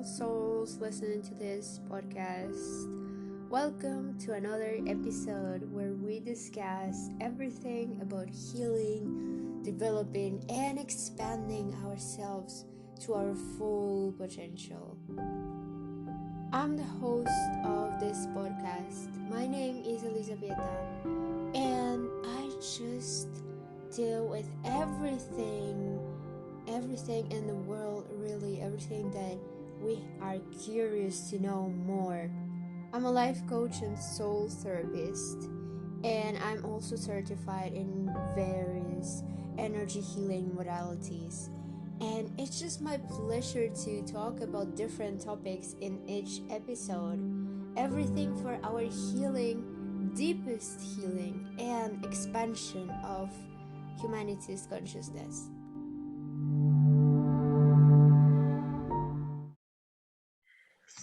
all souls listening to this podcast. Welcome to another episode where we discuss everything about healing, developing, and expanding ourselves to our full potential. I'm the host of this podcast. My name is Elizabeth, and I just deal with everything in the world, really, everything that we are curious to know more. I'm a life coach and soul therapist, and I'm also certified in various energy healing modalities. And it's just my pleasure to talk about different topics in each episode. Everything for our healing, deepest healing, and expansion of humanity's consciousness.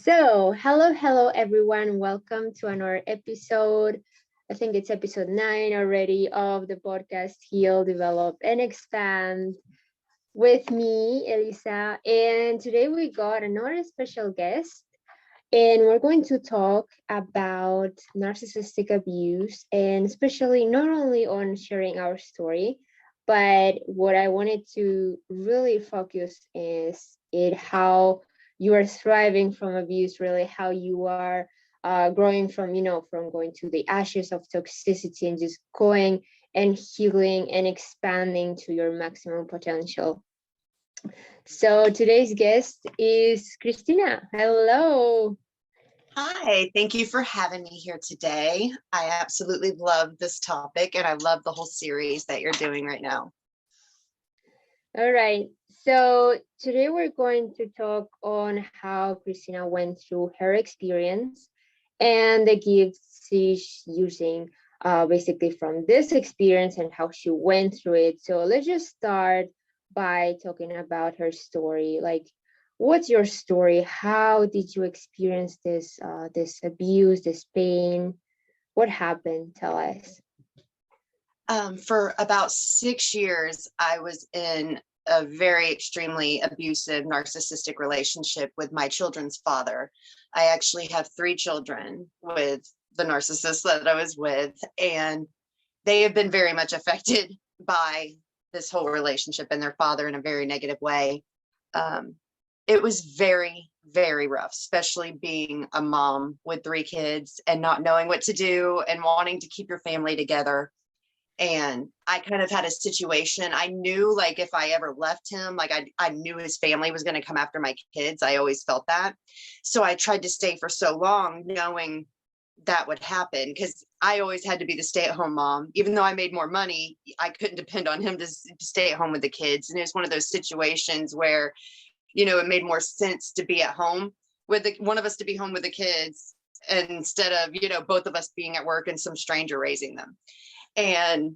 So, hello everyone. Welcome to another episode. I think it's episode 9 already of the podcast Heal, Develop, and Expand with me, Elisa. And today we got another special guest, and we're going to talk about narcissistic abuse, and especially not only on sharing our story, but what I wanted to really focus is how you are thriving from abuse, really how you are growing from, from going to the ashes of toxicity and just going and healing and expanding to your maximum potential. So today's guest is Christina. Hello. Hi, thank you for having me here today. I absolutely love this topic and I love the whole series that you're doing right now. All right. So today we're going to talk on how Christina went through her experience and the gifts she's using basically from this experience and how she went through it. So let's just start by talking about her story. Like, what's your story? How did you experience this abuse, this pain? What happened? Tell us. For about 6 years, I was in a very extremely abusive, narcissistic relationship with my children's father. I actually have 3 children with the narcissist that I was with, and they have been very much affected by this whole relationship and their father in a very negative way. It was very, very rough, especially being a mom with 3 kids and not knowing what to do and wanting to keep your family together. And I kind of had a situation. I knew, like, if I ever left him, like I knew his family was going to come after my kids. I always felt that. So I tried to stay for so long, knowing that would happen, because I always had to be the stay-at-home mom. Even though I made more money, I couldn't depend on him to stay at home with the kids. And it was one of those situations where, it made more sense to be at home with one of us to be home with the kids instead of, both of us being at work and some stranger raising them. And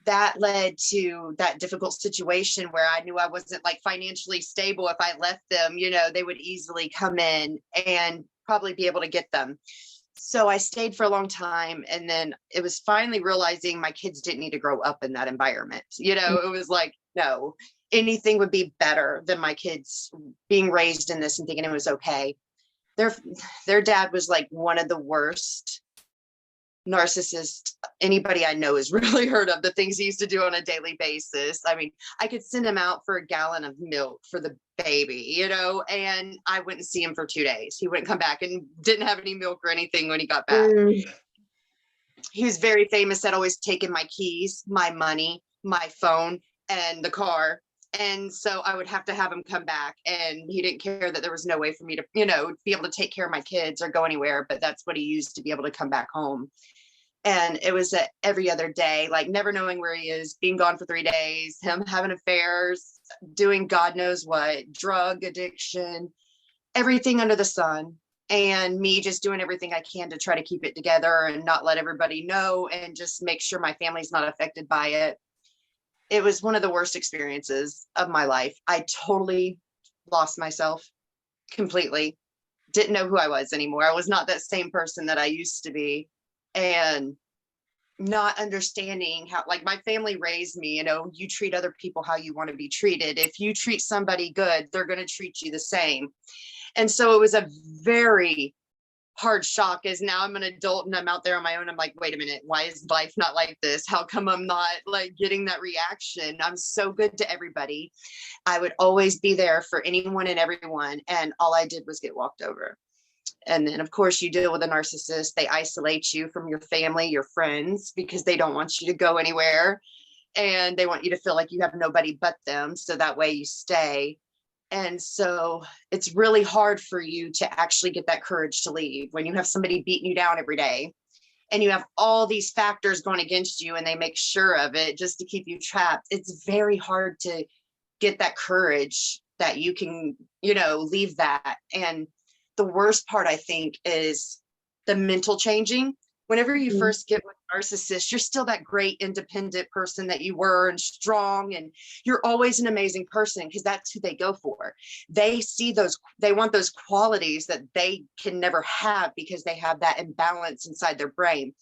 that led to that difficult situation where I knew I wasn't like financially stable. If I left them, they would easily come in and probably be able to get them. So I stayed for a long time. And then it was finally realizing my kids didn't need to grow up in that environment. It was like, no, anything would be better than my kids being raised in this and thinking it was okay. Their dad was like one of the worst narcissist anybody I know has really heard of. The things he used to do on a daily basis. I mean, I could send him out for a gallon of milk for the baby, and I wouldn't see him for 2 days. He wouldn't come back and didn't have any milk or anything when he got back. He was very famous at always taking my keys, my money, my phone, and the car. And so I would have to have him come back, and he didn't care that there was no way for me to, be able to take care of my kids or go anywhere, but that's what he used to be able to come back home. And it was every other day, like never knowing where he is, being gone for 3 days, him having affairs, doing God knows what, drug addiction, everything under the sun. And me just doing everything I can to try to keep it together and not let everybody know and just make sure my family's not affected by it. It was one of the worst experiences of my life. I totally lost myself completely. Didn't know who I was anymore. I was not that same person that I used to be. And not understanding how, like, my family raised me, you know, you treat other people how you want to be treated. If you treat somebody good, they're going to treat you the same. And so it was a very hard shock, as now I'm an adult and I'm out there on my own. I'm like, wait a minute, why is life not like this? How come I'm not like getting that reaction? I'm so good to everybody. I would always be there for anyone and everyone. And all I did was get walked over. And then, of course, you deal with a narcissist. They isolate you from your family, your friends, because they don't want you to go anywhere. And they want you to feel like you have nobody but them. So that way you stay. And so it's really hard for you to actually get that courage to leave when you have somebody beating you down every day and you have all these factors going against you and they make sure of it just to keep you trapped. It's very hard to get that courage that you can, you know, leave that. And the worst part, I think, is the mental changing. Whenever you first get with a narcissist, you're still that great independent person that you were and strong, and you're always an amazing person because that's who they go for. They see those, they want those qualities that they can never have because they have that imbalance inside their brain.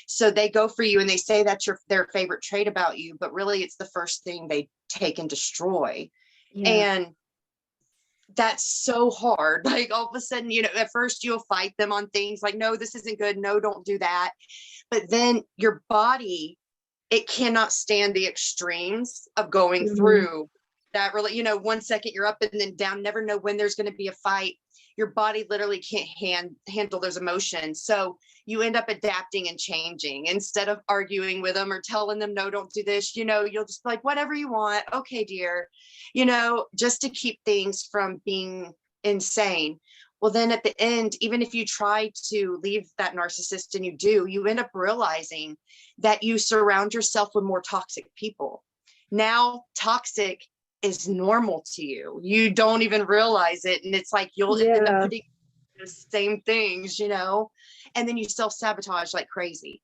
So they go for you and they say that's their favorite trait about you, but really it's the first thing they take and destroy. Yeah. And that's so hard. Like all of a sudden, you know, at first you'll fight them on things like, no, this isn't good. No, don't do that. But then your body, it cannot stand the extremes of going through that. Really, you know, 1 second you're up and then down, never know when there's going to be a fight. Your body literally can't handle those emotions. So you end up adapting and changing instead of arguing with them or telling them, no, don't do this. You know, you'll just be like, whatever you want. Okay, dear, you know, just to keep things from being insane. Well, then at the end, even if you try to leave that narcissist and you end up realizing that you surround yourself with more toxic people. Now, toxic is normal to you. You don't even realize it. And it's like you'll end up putting the same things, you know, and then you self-sabotage like crazy.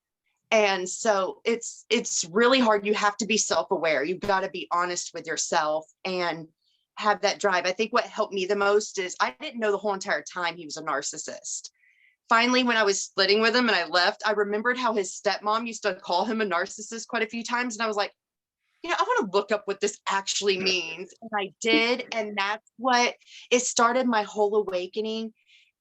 And so it's really hard. You have to be self-aware. You've got to be honest with yourself and have that drive. I think what helped me the most is I didn't know the whole entire time he was a narcissist. Finally, when I was splitting with him and I left, I remembered how his stepmom used to call him a narcissist quite a few times. And I was like, you know, I want to look up what this actually means. And I did. And that's what it started my whole awakening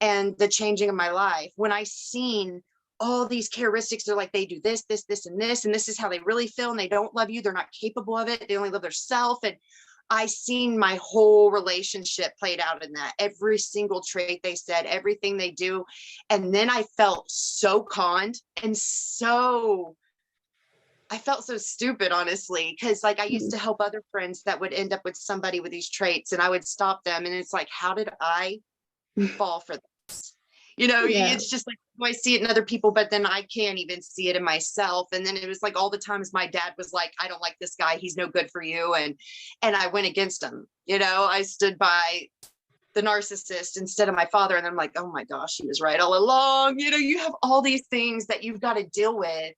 and the changing of my life. When I seen all these characteristics, they're like, they do this, this, this, and this is how they really feel. And they don't love you. They're not capable of it. They only love their self. And I seen my whole relationship played out in that. Every single trait they said, everything they do. And then I felt so conned and I felt so stupid, honestly, because like I used to help other friends that would end up with somebody with these traits and I would stop them. And it's like, how did I fall for this? You know, it's just like, I see it in other people, but then I can't even see it in myself. And then it was like all the times my dad was like, I don't like this guy. He's no good for you. And I went against him. You know, I stood by the narcissist instead of my father. And I'm like, oh my gosh, he was right all along. You know, you have all these things that you've got to deal with.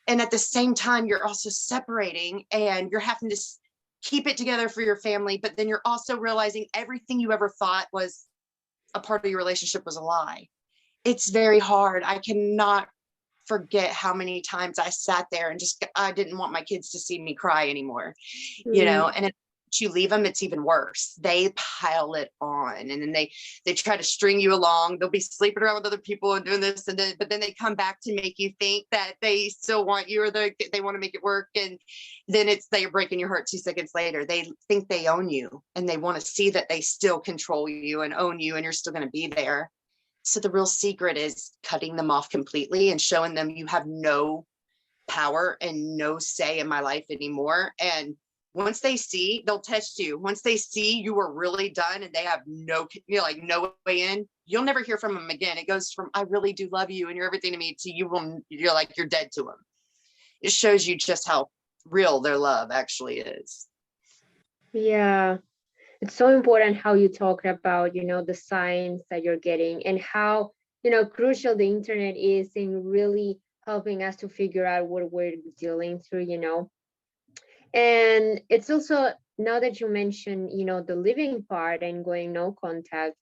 And at the same time, you're also separating and you're having to keep it together for your family. But then you're also realizing everything you ever thought was a part of your relationship was a lie. It's very hard. I cannot forget how many times I sat there and I didn't want my kids to see me cry anymore, you know, and if you leave them, it's even worse. They pile it on and then they try to string you along. They'll be sleeping around with other people and doing this and then, but then they come back to make you think that they still want you or they want to make it work. And then they're breaking your heart 2 seconds later. They think they own you and they want to see that they still control you and own you and you're still going to be there. So the real secret is cutting them off completely and showing them you have no power and no say in my life anymore. And once they see, they'll test you. Once they see you are really done and they have no way in, you'll never hear from them again. It goes from, I really do love you and you're everything to me, to you're like, you're dead to them. It shows you just how real their love actually is. Yeah. It's so important how you talk about, you know, the signs that you're getting and how, you know, crucial the internet is in really helping us to figure out what we're dealing through, you know. And it's also, now that you mentioned, you know, the living part and going no contact,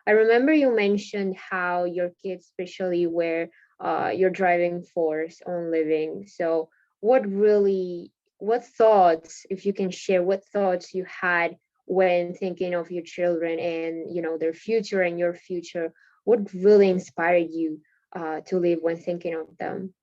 I remember you mentioned how your kids especially were your driving force on living. So what thoughts, if you can share, what thoughts you had when thinking of your children and, their future and your future? What really inspired you to live when thinking of them?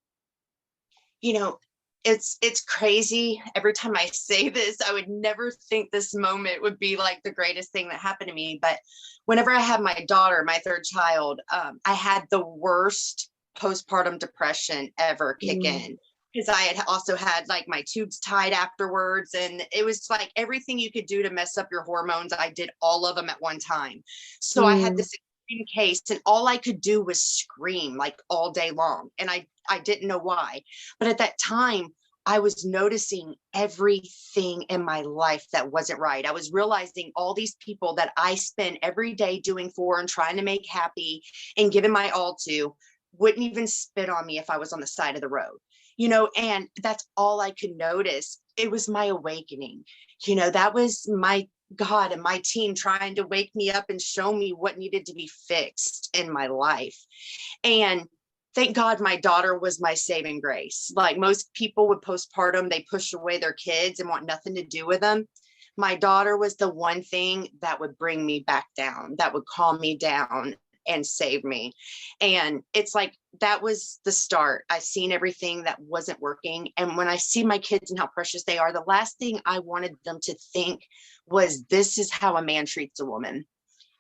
You know, it's crazy. Every time I say this, I would never think this moment would be like the greatest thing that happened to me. But whenever I had my daughter, my third child, I had the worst postpartum depression ever kick Mm, in, because I had also had like my tubes tied afterwards. And it was like everything you could do to mess up your hormones, I did all of them at one time. So I had mm, this extreme case, and all I could do was scream like all day long. And I didn't know why. But at that time, I was noticing everything in my life that wasn't right. I was realizing all these people that I spend every day doing for and trying to make happy and giving my all to wouldn't even spit on me if I was on the side of the road, and that's all I could notice. It was my awakening. That was my God and my team trying to wake me up and show me what needed to be fixed in my life. And thank God my daughter was my saving grace. Like most people with postpartum, they push away their kids and want nothing to do with them. My daughter was the one thing that would bring me back down, that would calm me down and save me. And it's like that was the start. I seen everything that wasn't working. And when I see my kids and how precious they are, the last thing I wanted them to think was, this is how a man treats a woman.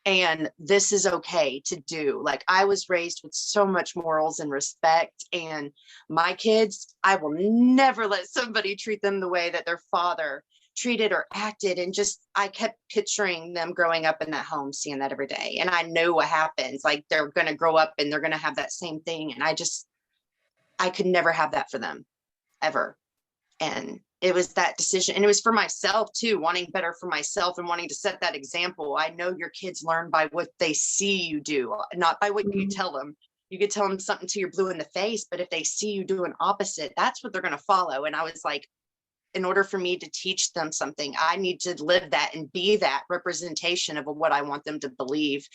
And this is okay to do. Like, I was raised with so much morals and respect, and my kids, I will never let somebody treat them the way that their father treated or acted. And just, I kept picturing them growing up in that home, seeing that every day. And I know what happens. Like, they're going to grow up and they're going to have that same thing. And I could never have that for them ever. And it was that decision, and it was for myself too, wanting better for myself and wanting to set that example. I know your kids learn by what they see you do, not by what you mm, tell them. You could tell them something till you're blue in the face, but if they see you do an opposite, that's what they're going to follow. And I was like, in order for me to teach them something, I need to live that and be that representation of what I want them to believe.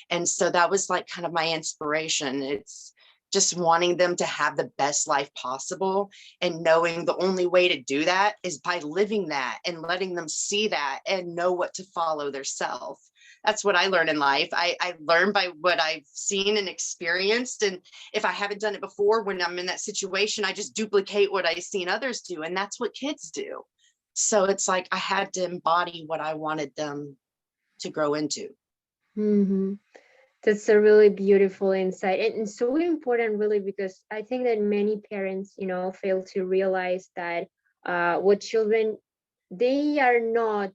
And so that was like kind of my inspiration. It's just wanting them to have the best life possible, and knowing the only way to do that is by living that and letting them see that and know what to follow their self. That's what I learned in life. I learn by what I've seen and experienced. And if I haven't done it before, when I'm in that situation, I just duplicate what I've seen others do. And that's what kids do. So it's like I had to embody what I wanted them to grow into. mhm. That's a really beautiful insight, and so important, really, because I think that many parents, fail to realize that what children, they are not,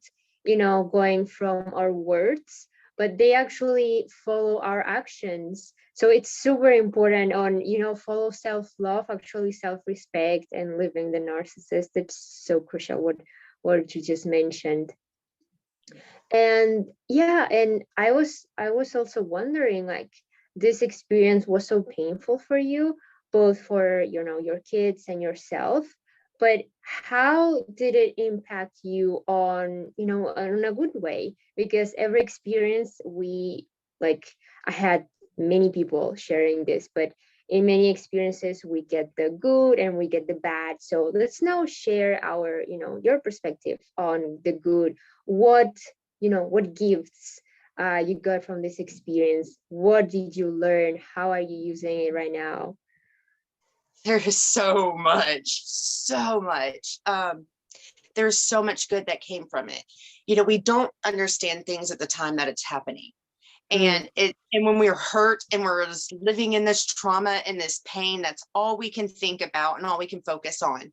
going from our words, but they actually follow our actions. So it's super important on, follow self-love, actually self-respect, and living the narcissist. It's so crucial what you just mentioned. And yeah, and I was also wondering, like, this experience was so painful for you, both for, your kids and yourself, but how did it impact you on, on a good way? Because every experience, we, like, I had many people sharing this, but in many experiences we get the good and we get the bad. So let's now share our, your perspective on the good. What gifts you got from this experience? What did you learn? How are you using it right now? There is so much, so much. There's so much good that came from it. We don't understand things at the time that it's happening. Mm, And when we're hurt and we're just living in this trauma and this pain, that's all we can think about and all we can focus on.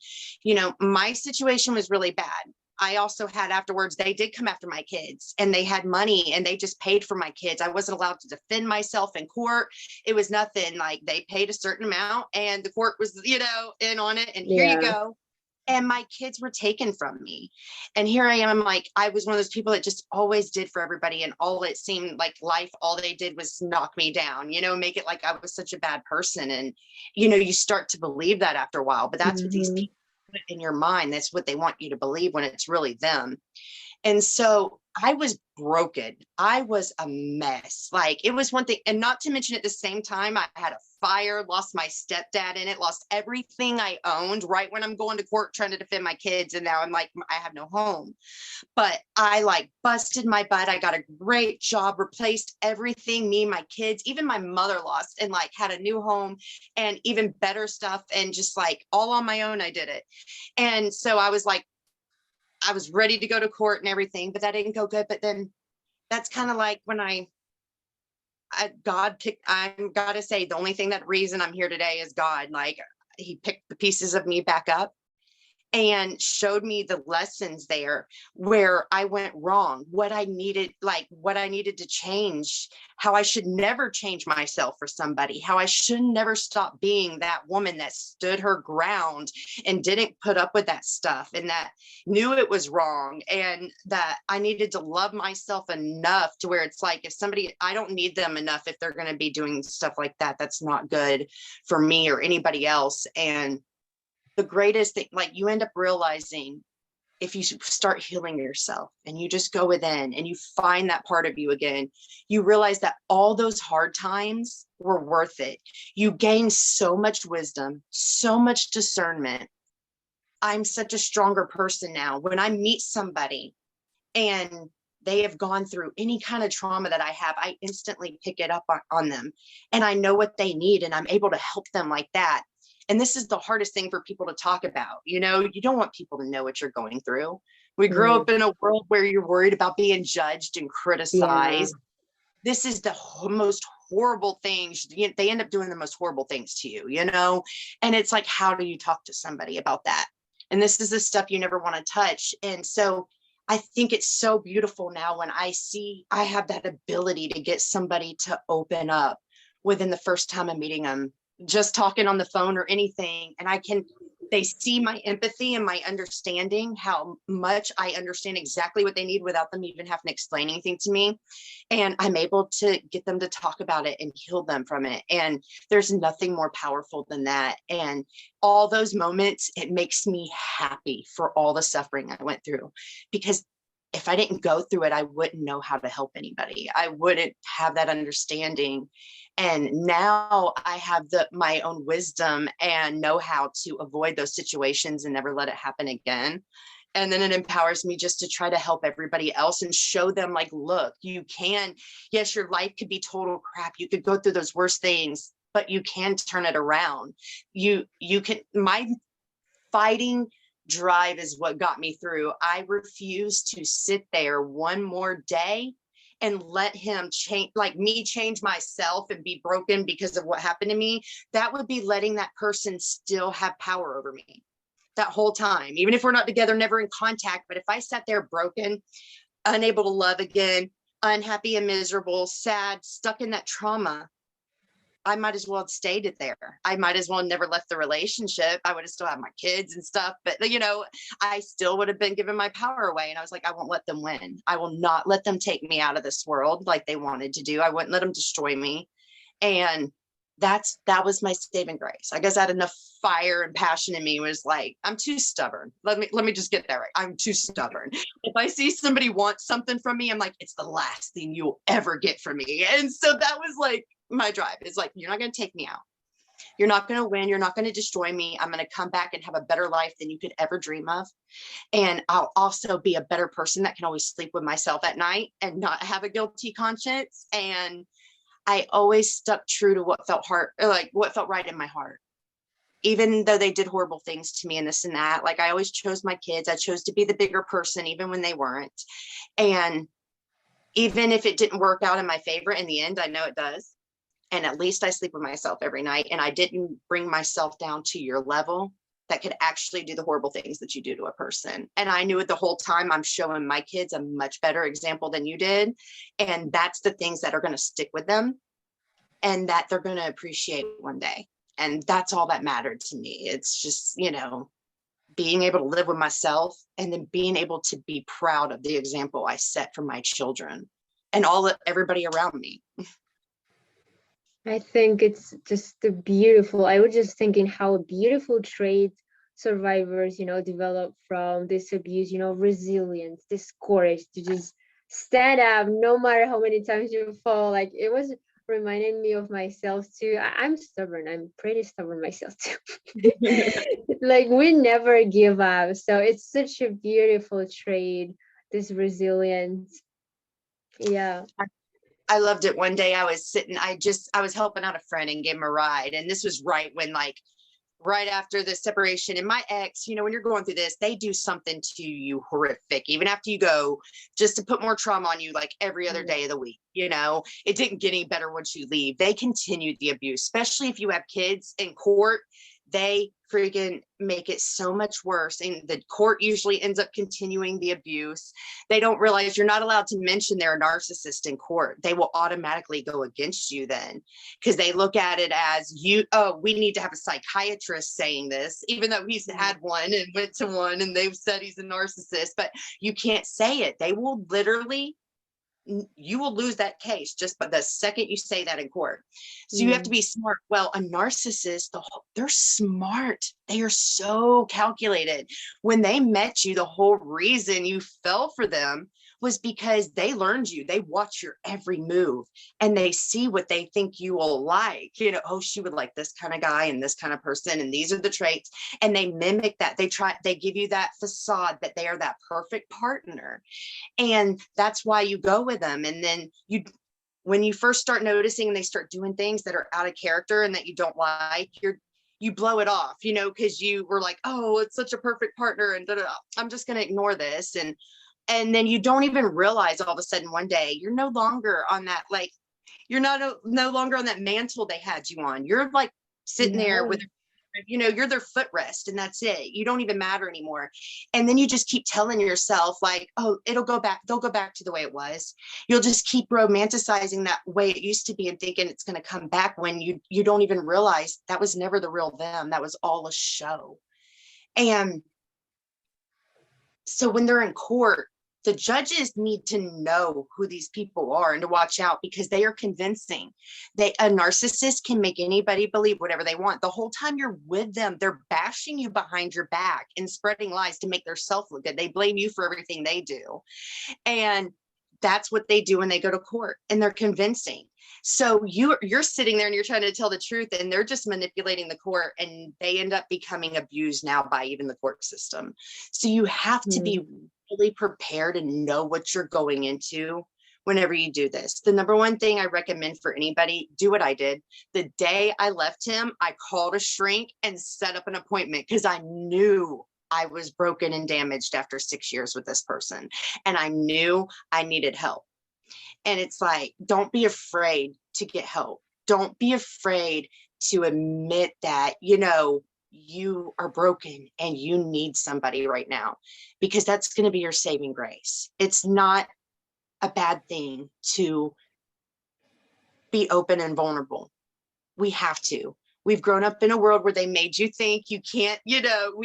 My situation was really bad. I also had afterwards, they did come after my kids, and they had money and they just paid for my kids. I wasn't allowed to defend myself in court. It was nothing. Like, they paid a certain amount and the court was, in on it, and here you yeah. go. And my kids were taken from me. And here I am. I'm like, I was one of those people that just always did for everybody. And all it seemed like life, all they did was knock me down, make it like I was such a bad person. And, you start to believe that after a while, but that's what these Mm-hmm. people put in your mind. That's what they want you to believe when it's really them. And so I was broken. I was a mess. Like, it was one thing. And not to mention, at the same time, I had a fire, lost my stepdad in it, lost everything I owned right when I'm going to court trying to defend my kids. And now I'm like, I have no home. But I like busted my butt. I got a great job, replaced everything, me, my kids, even my mother lost, and like had a new home and even better stuff. And just like all on my own, I did it. And so I was like, I was ready to go to court and everything, but that didn't go good. But then that's kind of like when God picked, I'm gotta say, the only thing that reason I'm here today is God. Like he picked the pieces of me back up and showed me the lessons there where I went wrong, what I needed, like what I needed to change, how I should never change myself for somebody, how I should never stop being that woman that stood her ground and didn't put up with that stuff, and that knew it was wrong, and that I needed to love myself enough to where it's like, if somebody, I don't need them enough if they're going to be doing stuff like that, that's not good for me or anybody else. And the greatest thing, like you end up realizing if you start healing yourself and you just go within and you find that part of you again, you realize that all those hard times were worth it. You gain so much wisdom, so much discernment. I'm such a stronger person now. When I meet somebody and they have gone through any kind of trauma that I have, I instantly pick it up on them, and I know what they need, and I'm able to help them like that. And this is the hardest thing for people to talk about. You know, you don't want people to know what you're going through. We grew up in a world where you're worried about being judged and criticized. Yeah. This is the most horrible things. They end up doing the most horrible things to you, you know? And it's like, how do you talk to somebody about that? And this is the stuff you never want to touch. And so I think it's so beautiful now when I see I have that ability to get somebody to open up within the first time I'm meeting them, just talking on the phone or anything. And they see my empathy and my understanding, how much I understand exactly what they need without them even having to explain anything to me. And I'm able to get them to talk about it and heal them from it. And there's nothing more powerful than that. And all those moments, it makes me happy for all the suffering I went through, because if I didn't go through it, I wouldn't know how to help anybody. I wouldn't have that understanding. And now I have my own wisdom and know how to avoid those situations and never let it happen again. And then it empowers me just to try to help everybody else and show them, like, look, you can, yes, your life could be total crap. You could go through those worst things, but you can turn it around. You can, my fighting drive is what got me through. I refuse to sit there one more day and let him change, like me change myself and be broken because of what happened to me. That would be letting that person still have power over me that whole time, even if we're not together, never in contact. But if I sat there broken, unable to love again, unhappy and miserable, sad, stuck in that trauma, I might as well have stayed there. I might as well have never left the relationship. I would have still had my kids and stuff, but you know, I still would have been giving my power away. And I was like, I won't let them win. I will not let them take me out of this world like they wanted to do. I wouldn't let them destroy me. And that was my saving grace. I guess I had enough fire and passion in me. Was like, I'm too stubborn. Let me just get that right. I'm too stubborn. If I see somebody want something from me, I'm like, it's the last thing you'll ever get from me. And so that was like my drive. Is like, you're not going to take me out. You're not going to win. You're not going to destroy me. I'm going to come back and have a better life than you could ever dream of. And I'll also be a better person that can always sleep with myself at night and not have a guilty conscience. And I always stuck true to what felt right in my heart, even though they did horrible things to me and this and that. Like, I always chose my kids. I chose to be the bigger person, even when they weren't. And even if it didn't work out in my favor, in the end, I know it does. And at least I sleep with myself every night. And I didn't bring myself down to your level that could actually do the horrible things that you do to a person. And I knew it the whole time. I'm showing my kids a much better example than you did. And that's the things that are going to stick with them and that they're going to appreciate one day. And that's all that mattered to me. It's just, you know, being able to live with myself and then being able to be proud of the example I set for my children and everybody around me. I think it's just beautiful. I was just thinking how a beautiful trait survivors, you know, develop from this abuse, you know, resilience, this courage to just stand up no matter how many times you fall. Like, it was reminding me of myself too. I'm stubborn. I'm pretty stubborn myself too. Like we never give up. So it's such a beautiful trait, this resilience. Yeah. I loved it. One day I was sitting, I was helping out a friend and gave him a ride. And this was right when, like, right after the separation. And my ex, you know, when you're going through this, they do something to you horrific, even after you go, just to put more trauma on you, like every other day of the week. You know, it didn't get any better once you leave. They continued the abuse, especially if you have kids in court. They freaking make it so much worse. And the court usually ends up continuing the abuse. They don't realize you're not allowed to mention they're a narcissist in court. They will automatically go against you then, because they look at it as you, oh, we need to have a psychiatrist saying this, even though he's had one and went to one and they've said he's a narcissist, but you can't say it. They will literally, you will lose that case just by the second you say that in court. So you have to be smart. Well, a narcissist, they're smart. They are so calculated. When they met you, the whole reason you fell for them was because they learned you. They watch your every move and they see what they think you will like. You know, oh, she would like this kind of guy and this kind of person, and these are the traits. And they mimic that. They give you that facade that they are that perfect partner. And that's why you go with them. And then when you first start noticing and they start doing things that are out of character and that you don't like, you blow it off, you know, because you were like, oh, it's such a perfect partner and I'm just going to ignore this. And then you don't even realize all of a sudden one day you're no longer on that, like, you're no longer on that mantle they had you on. You're like sitting there with, you know, you're their footrest and that's it. You don't even matter anymore. And then you just keep telling yourself like, oh, they'll go back to the way it was. You'll just keep romanticizing that way it used to be and thinking it's going to come back, when you don't even realize that was never the real them. That was all a show. And so when they're in court, the judges need to know who these people are and to watch out, because they are convincing. A narcissist can make anybody believe whatever they want. The whole time you're with them, they're bashing you behind your back and spreading lies to make themselves look good. They blame you for everything they do. And that's what they do when they go to court, and they're convincing. So you're sitting there and you're trying to tell the truth, and they're just manipulating the court, and they end up becoming abused now by even the court system. So you have to be really prepared and know what you're going into whenever you do this. The number one thing I recommend for anybody, do what I did. The day I left him, I called a shrink and set up an appointment, because I knew I was broken and damaged after 6 years with this person, and I knew I needed help. And it's like, don't be afraid to get help. Don't be afraid to admit that, you know, you are broken and you need somebody right now, because that's going to be your saving grace. It's not a bad thing to be open and vulnerable. We have to. We've grown up in a world where they made you think you can't, you know,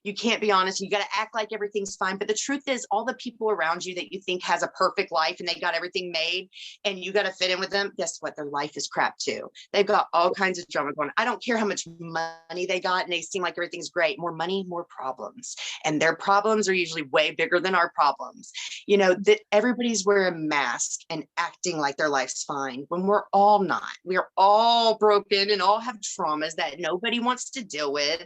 you can't be honest. You got to act like everything's fine. But the truth is, all the people around you that you think has a perfect life and they got everything made and you got to fit in with them, guess what? Their life is crap too. They've got all kinds of drama going on. I don't care how much money they got and they seem like everything's great. More money, more problems. And their problems are usually way bigger than our problems. You know, that everybody's wearing a mask and acting like their life's fine when we're all not. We're all broken and all have traumas that nobody wants to deal with.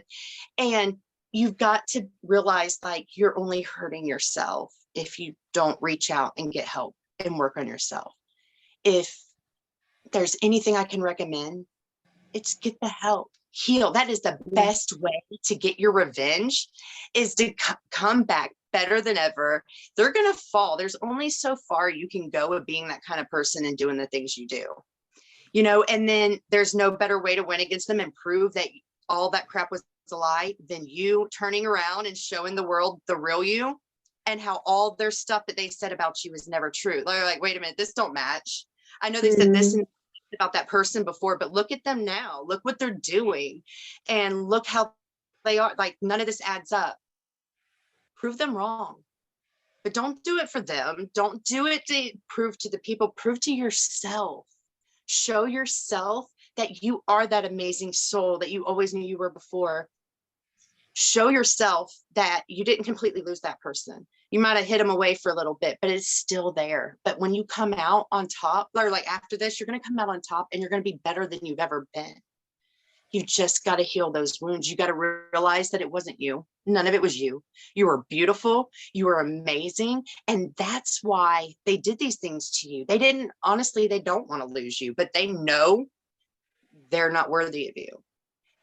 And you've got to realize, like, you're only hurting yourself if you don't reach out and get help and work on yourself. If there's anything I can recommend, it's get the help, heal. That is the best way to get your revenge, is to come back better than ever. They're going to fall. There's only so far you can go with being that kind of person and doing the things you do, you know, and then there's no better way to win against them and prove that all that crap was a lie than you turning around and showing the world the real you, and how all their stuff that they said about you is never true. They're like, wait a minute, this don't match. I know they said this about that person before, but look at them now. Look what they're doing, and look how they are. Like, none of this adds up. Prove them wrong, but don't do it for them. Don't do it to prove to the people. Prove to yourself. Show yourself that you are that amazing soul that you always knew you were before. Show yourself that you didn't completely lose that person. You might have hid them away for a little bit, but it's still there. But when you come out on top, or like after this, you're going to come out on top and you're going to be better than you've ever been. You just got to heal those wounds. You got to realize that it wasn't you. None of it was you. You were beautiful. You were amazing. And that's why they did these things to you. They didn't, honestly, they don't want to lose you, but they know they're not worthy of you.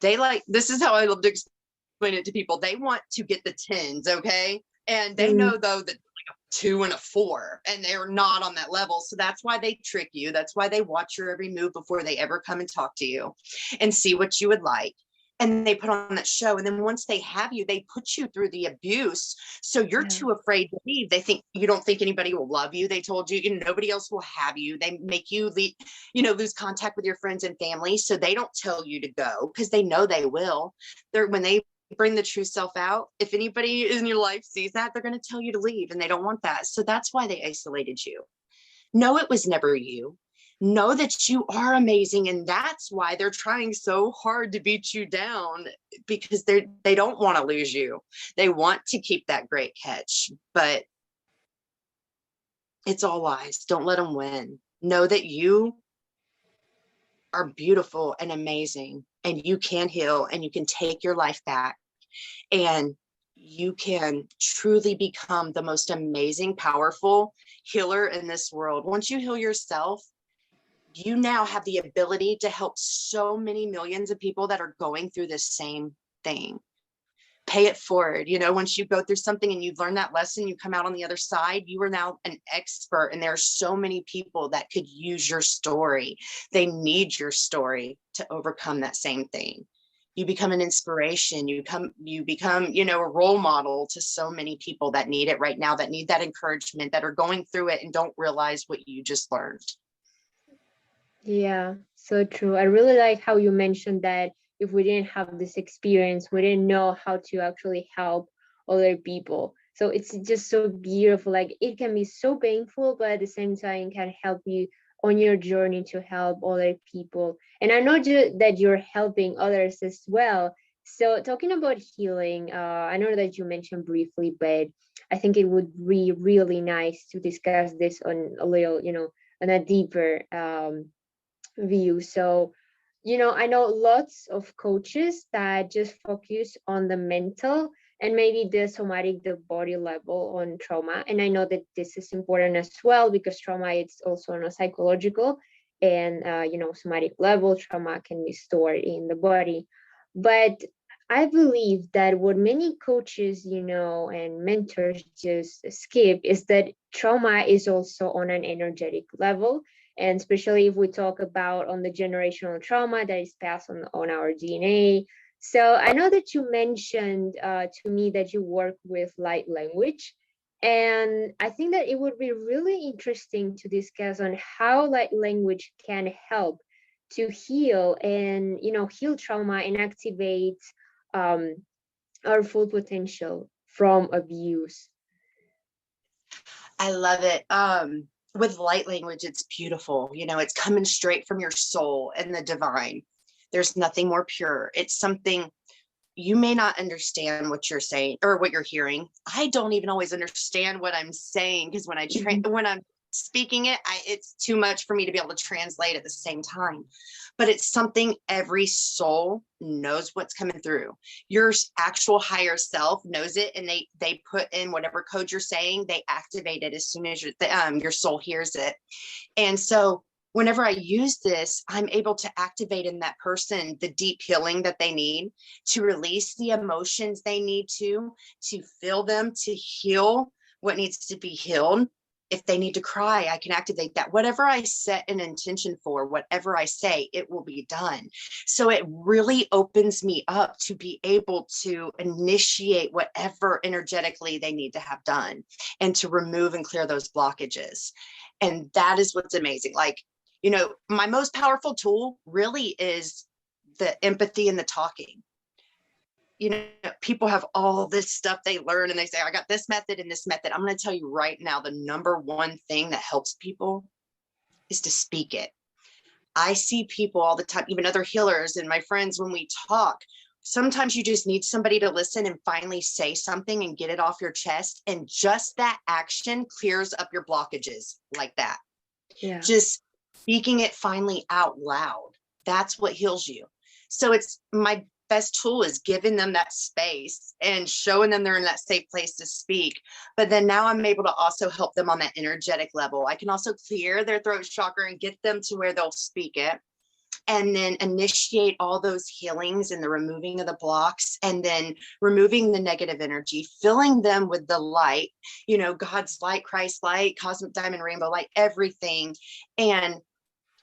They like, this is how I love to explain it to people. They want to get the 10s, okay? And they know though that like a 2 and a 4, and they're not on that level. So that's why they trick you. That's why they watch your every move before they ever come and talk to you and see what you would like. And they put on that show. And then once they have you, they put you through the abuse. So you're too afraid to leave. They think, you don't think anybody will love you. They told you, nobody else will have you. They make you lose contact with your friends and family. So they don't tell you to go because they know they will. When they bring the true self out, if anybody in your life sees that, they're going to tell you to leave, and they don't want that. So that's why they isolated you. No, it was never you. Know that you are amazing, and that's why they're trying so hard to beat you down, because they don't want to lose you. They want to keep that great catch, but it's all lies. Don't let them win. Know that you are beautiful and amazing, and you can heal, and you can take your life back, and you can truly become the most amazing, powerful healer in this world. Once you heal yourself, you now have the ability to help so many millions of people that are going through the same thing. Pay it forward. Once you go through something and you've learned that lesson, you come out on the other side, you are now an expert. And there are so many people that could use your story. They need your story to overcome that same thing. You become an inspiration. You become, a role model to so many people that need it right now, that need that encouragement, that are going through it and don't realize what you just learned. Yeah, so true. I really like how you mentioned that if we didn't have this experience, we didn't know how to actually help other people. So it's just so beautiful. Like, it can be so painful, but at the same time, it can help you on your journey to help other people. And I know that you're helping others as well. So talking about healing, I know that you mentioned briefly, but I think it would be really nice to discuss this on a little, on a deeper view. So, I know lots of coaches that just focus on the mental and maybe the somatic, the body level on trauma. And I know that this is important as well, because trauma is also on a psychological and, somatic level. Trauma can be stored in the body. But I believe that what many coaches, and mentors just skip is that trauma is also on an energetic level. And especially if we talk about on the generational trauma that is passed on our DNA. So I know that you mentioned to me that you work with light language. And I think that it would be really interesting to discuss on how light language can help to heal and, heal trauma and activate our full potential from abuse. I love it. With light language, it's beautiful. It's coming straight from your soul and the divine. There's nothing more pure. It's something you may not understand what you're saying or what you're hearing. I don't even always understand what I'm saying, because when I'm speaking it, it's too much for me to be able to translate at the same time. But it's something every soul knows what's coming through. Your actual higher self knows it, and they put in whatever code you're saying, they activate it as soon as your soul hears it. And so whenever I use this, I'm able to activate in that person the deep healing that they need, to release the emotions they need to feel them, to heal what needs to be healed. If they need to cry, I can activate that. Whatever I set an intention for, whatever I say, it will be done. So it really opens me up to be able to initiate whatever energetically they need to have done, and to remove and clear those blockages. And that is what's amazing. Like, my most powerful tool really is the empathy and the talking. People have all this stuff they learn, and they say, I got this method and this method. I'm going to tell you right now, the number one thing that helps people is to speak it. I see people all the time, even other healers and my friends, when we talk, sometimes you just need somebody to listen and finally say something and get it off your chest. And just that action clears up your blockages like that. Yeah. Just speaking it finally out loud. That's what heals you. So it's my best tool is giving them that space and showing them they're in that safe place to speak. But then now I'm able to also help them on that energetic level. I can also clear their throat chakra and get them to where they'll speak it, and then initiate all those healings and the removing of the blocks, and then removing the negative energy, filling them with the light, you know, God's light, Christ's light, cosmic diamond rainbow light, everything, and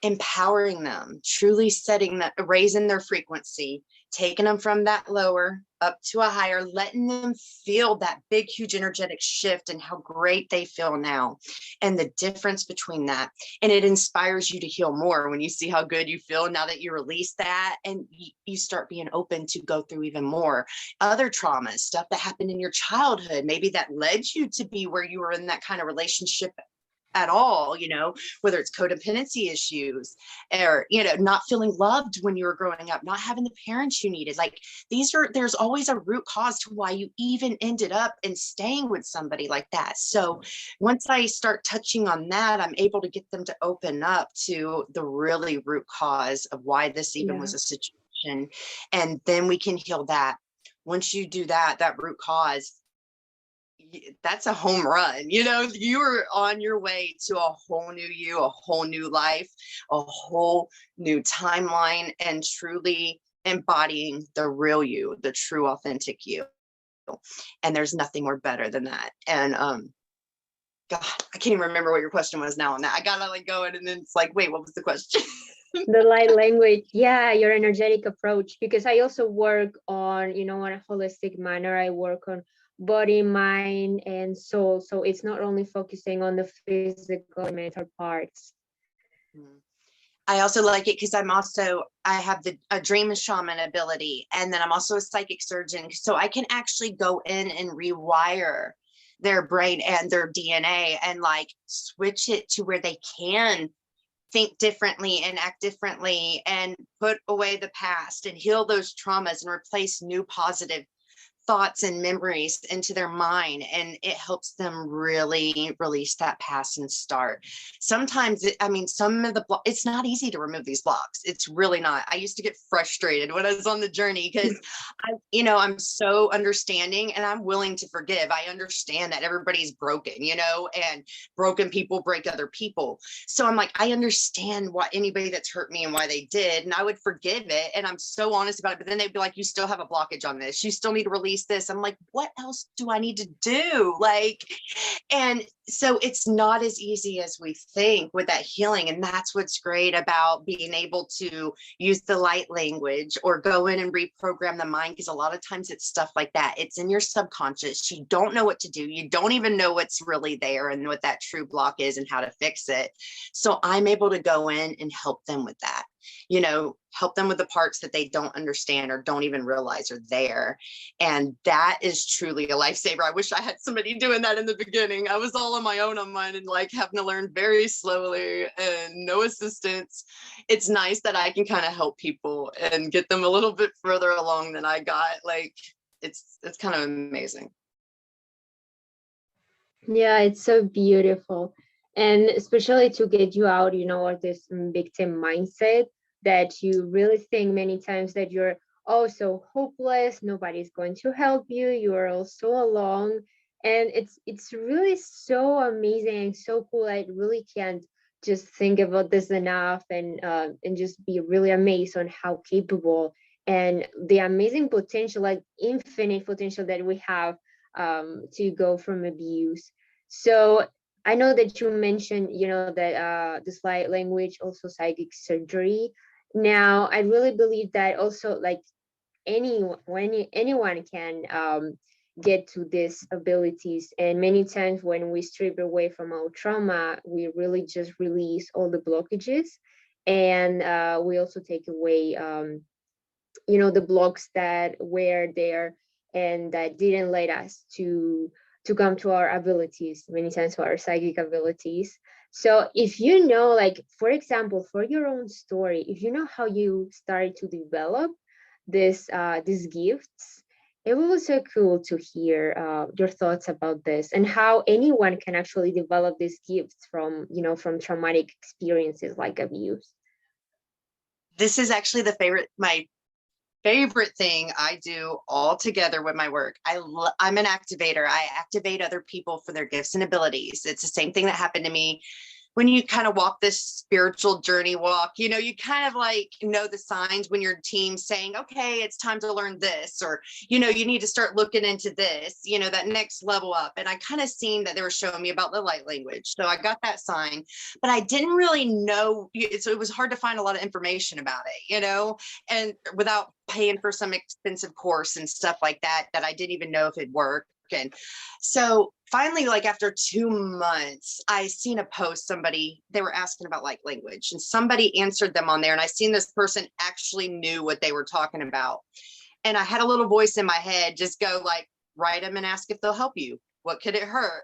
empowering them, truly setting that, raising their frequency, taking them from that lower up to a higher, letting them feel that big, huge energetic shift and how great they feel now and the difference between that. And it inspires you to heal more when you see how good you feel now that you release that, and you start being open to go through even more other traumas, stuff that happened in your childhood, maybe that led you to be where you were in that kind of relationship at all, you know, whether it's codependency issues or, you know, not feeling loved when you were growing up, not having the parents you needed. Like there's always a root cause to why you even ended up in staying with somebody like that. So once I start touching on that, I'm able to get them to open up to the really root cause of why this even was a situation. And then we can heal that. Once you do that, that root cause, that's a home run. You know, you're on your way to a whole new you, a whole new life, a whole new timeline, and truly embodying the real you, the true authentic you. And there's nothing more better than that. And God, I can't even remember what your question was now on that. I gotta like go in, and then it's like, wait, what was the question? The light language, yeah, your energetic approach, because I also work on, you know, on a holistic manner. I work on body, mind, and soul. So it's not only focusing on the physical and mental parts. I also like it because I have a dream shaman ability, and then I'm also a psychic surgeon. So I can actually go in and rewire their brain and their DNA and like switch it to where they can think differently and act differently and put away the past and heal those traumas and replace new positive thoughts and memories into their mind, and it helps them really release that past and start. Sometimes some of the it's not easy to remove these blocks. It's really not. I used to get frustrated when I was on the journey because I'm so understanding and I'm willing to forgive. I understand that everybody's broken, and broken people break other people. So I'm like, I understand why anybody that's hurt me and why they did, and I would forgive it, and I'm so honest about it. But then they'd be like, you still have a blockage on this, you still need to release this. I'm like, what else do I need to do? And so it's not as easy as we think with that healing. And that's what's great about being able to use the light language or go in and reprogram the mind, because a lot of times it's stuff like that. It's in your subconscious. You don't know what to do. You don't even know what's really there and what that true block is and how to fix it. So I'm able to go in and help them with that, help them with the parts that they don't understand or don't even realize are there. And that is truly a lifesaver. I wish I had somebody doing that in the beginning. I was all on my own on mine and having to learn very slowly and no assistance. It's nice that I can kind of help people and get them a little bit further along than I got. It's kind of amazing. Yeah, it's so beautiful. And especially to get you out, of this victim mindset that you really think many times that you're so hopeless, nobody's going to help you, you are all so alone. And it's really so amazing and so cool. I really can't just think about this enough, and just be really amazed on how capable and the amazing potential, like infinite potential that we have to go from abuse. So I know that you mentioned, that this light language, also psychic surgery. Now, I really believe that also, like anyone can get to these abilities. And many times when we strip away from our trauma, we really just release all the blockages, and we also take away, the blocks that were there and that didn't let us to come to our abilities, many times to our psychic abilities. So if for example, for your own story, if you know how you started to develop these gifts. It was so cool to hear your thoughts about this and how anyone can actually develop these gifts from, from traumatic experiences like abuse. This is actually my favorite thing I do all together with my work. I'm an activator. I activate other people for their gifts and abilities. It's the same thing that happened to me when you kind of walk this spiritual journey walk. You kind of like know the signs when your team's saying, okay, it's time to learn this, or, you need to start looking into this, that next level up. And I kind of seen that they were showing me about the light language. So I got that sign, but I didn't really know. So it was hard to find a lot of information about it, and without paying for some expensive course and stuff like that I didn't even know if it worked. And so finally, like after 2 months, I seen a post, they were asking about like language, and somebody answered them on there. And I seen this person actually knew what they were talking about. And I had a little voice in my head, just go like, write them and ask if they'll help you. What could it hurt?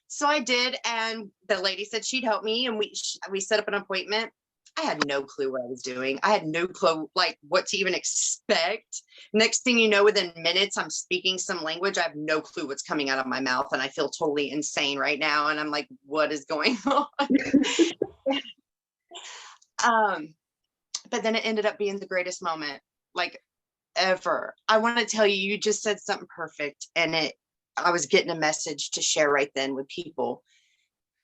So I did. And the lady said she'd help me. And we set up an appointment. I had no clue what I was doing. I had no clue like what to even expect. Next thing you know, within minutes, I'm speaking some language. I have no clue what's coming out of my mouth. And I feel totally insane right now. And I'm like, what is going on? But then it ended up being the greatest moment like ever. I want to tell you, you just said something perfect. And I was getting a message to share right then with people.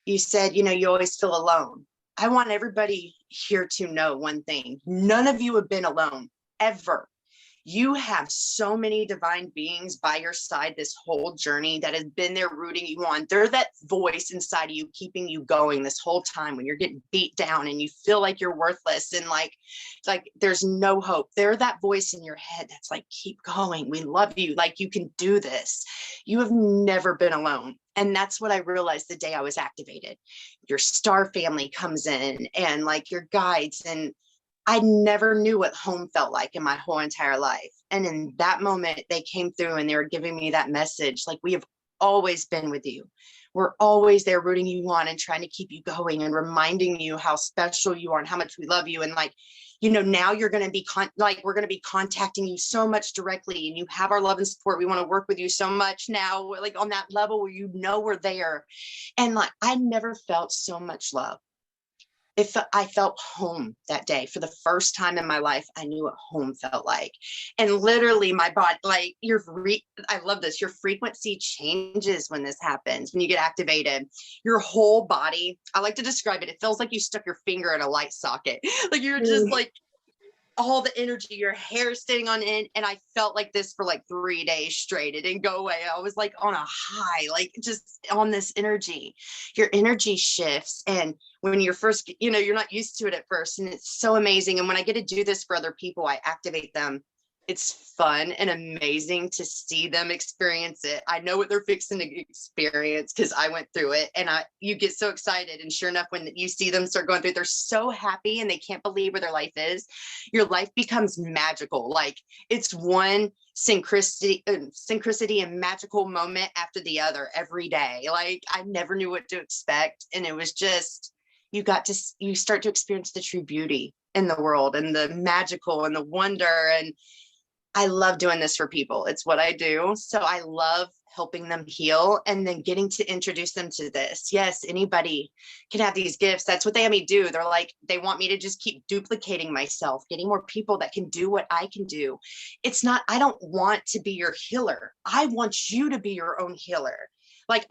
You said, you always feel alone. I want everybody here to know one thing. None of you have been alone, ever. You have so many divine beings by your side this whole journey that has been there rooting you on. They're that voice inside of you, keeping you going this whole time when you're getting beat down and you feel like you're worthless and like there's no hope. They're that voice in your head that's like, keep going. We love you. Like, you can do this. You have never been alone. And that's what I realized the day I was activated. Your star family comes in and like your guides, and I never knew what home felt like in my whole entire life. And in that moment, they came through and they were giving me that message. Like, we have always been with you. We're always there rooting you on and trying to keep you going and reminding you how special you are and how much we love you. And like, now you're going to be we're going to be contacting you so much directly, and you have our love and support. We want to work with you so much now, like on that level where we're there. And like, I never felt so much love. I felt home that day. For the first time in my life, I knew what home felt like. And literally my body, like I love this. Your frequency changes when this happens, when you get activated. Your whole body, I like to describe it. It feels like you stuck your finger in a light socket. Like you're just like, all the energy, your hair standing on end. And I felt like this for like 3 days straight. It didn't go away. I was like on a high, like just on this energy. Your energy shifts. And when you're first, you're not used to it at first. And it's so amazing. And when I get to do this for other people, I activate them. It's fun and amazing to see them experience it. I know what they're fixing to experience because I went through it, and you get so excited. And sure enough, when you see them start going through it, they're so happy and they can't believe where their life is. Your life becomes magical. Like, it's one synchronicity and magical moment after the other every day. Like, I never knew what to expect. And it was just, you start to experience the true beauty in the world and the magical and the wonder. And I love doing this for people. It's what I do. So I love helping them heal and then getting to introduce them to this. Yes, anybody can have these gifts. That's what they have me do. They're like, they want me to just keep duplicating myself, getting more people that can do what I can do. It's not, I don't want to be your healer. I want you to be your own healer. Like,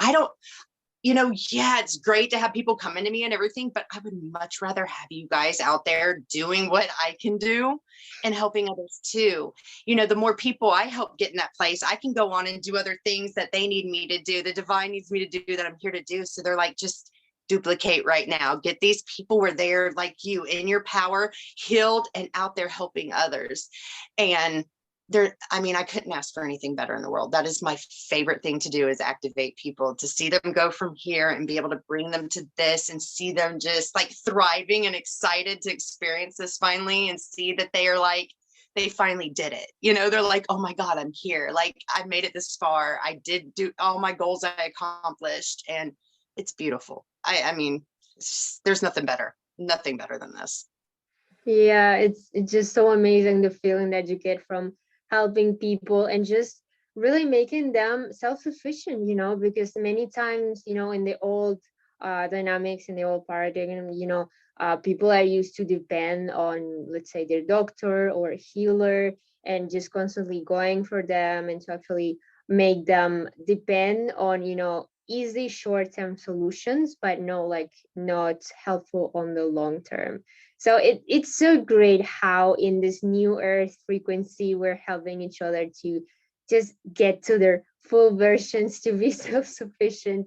yeah, it's great to have people come into me and everything, but I would much rather have you guys out there doing what I can do and helping others too. The more people I help get in that place, I can go on and do other things that they need me to do. The divine needs me to do that I'm here to do. So they're like, just duplicate right now. Get these people where they're like you, in your power, healed and out there helping others. And I couldn't ask for anything better in the world. That is my favorite thing to do, is activate people, to see them go from here and be able to bring them to this and see them just like thriving and excited to experience this finally, and see that they are like, they finally did it. They're like, oh my God, I'm here. Like, I made it this far. I did do all my goals I accomplished, and it's beautiful. There's nothing better than this. Yeah, it's just so amazing, the feeling that you get from helping people and just really making them self-sufficient, because many times, in the old dynamics, in the old paradigm, people are used to depend on, let's say, their doctor or healer, and just constantly going for them, and to actually make them depend on, easy short-term solutions, but no, like, not helpful on the long term. So it's so great how in this new earth frequency we're helping each other to just get to their full versions, to be self-sufficient.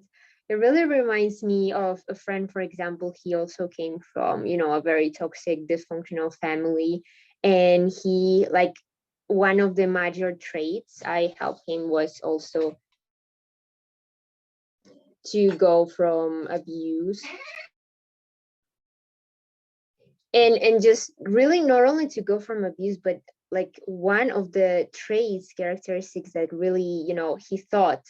It really reminds me of a friend, for example. He also came from, a very toxic, dysfunctional family. And he, like, one of the major traits I helped him was also to go from abuse, and just really not only to go from abuse, but like one of the traits, characteristics that really, he thought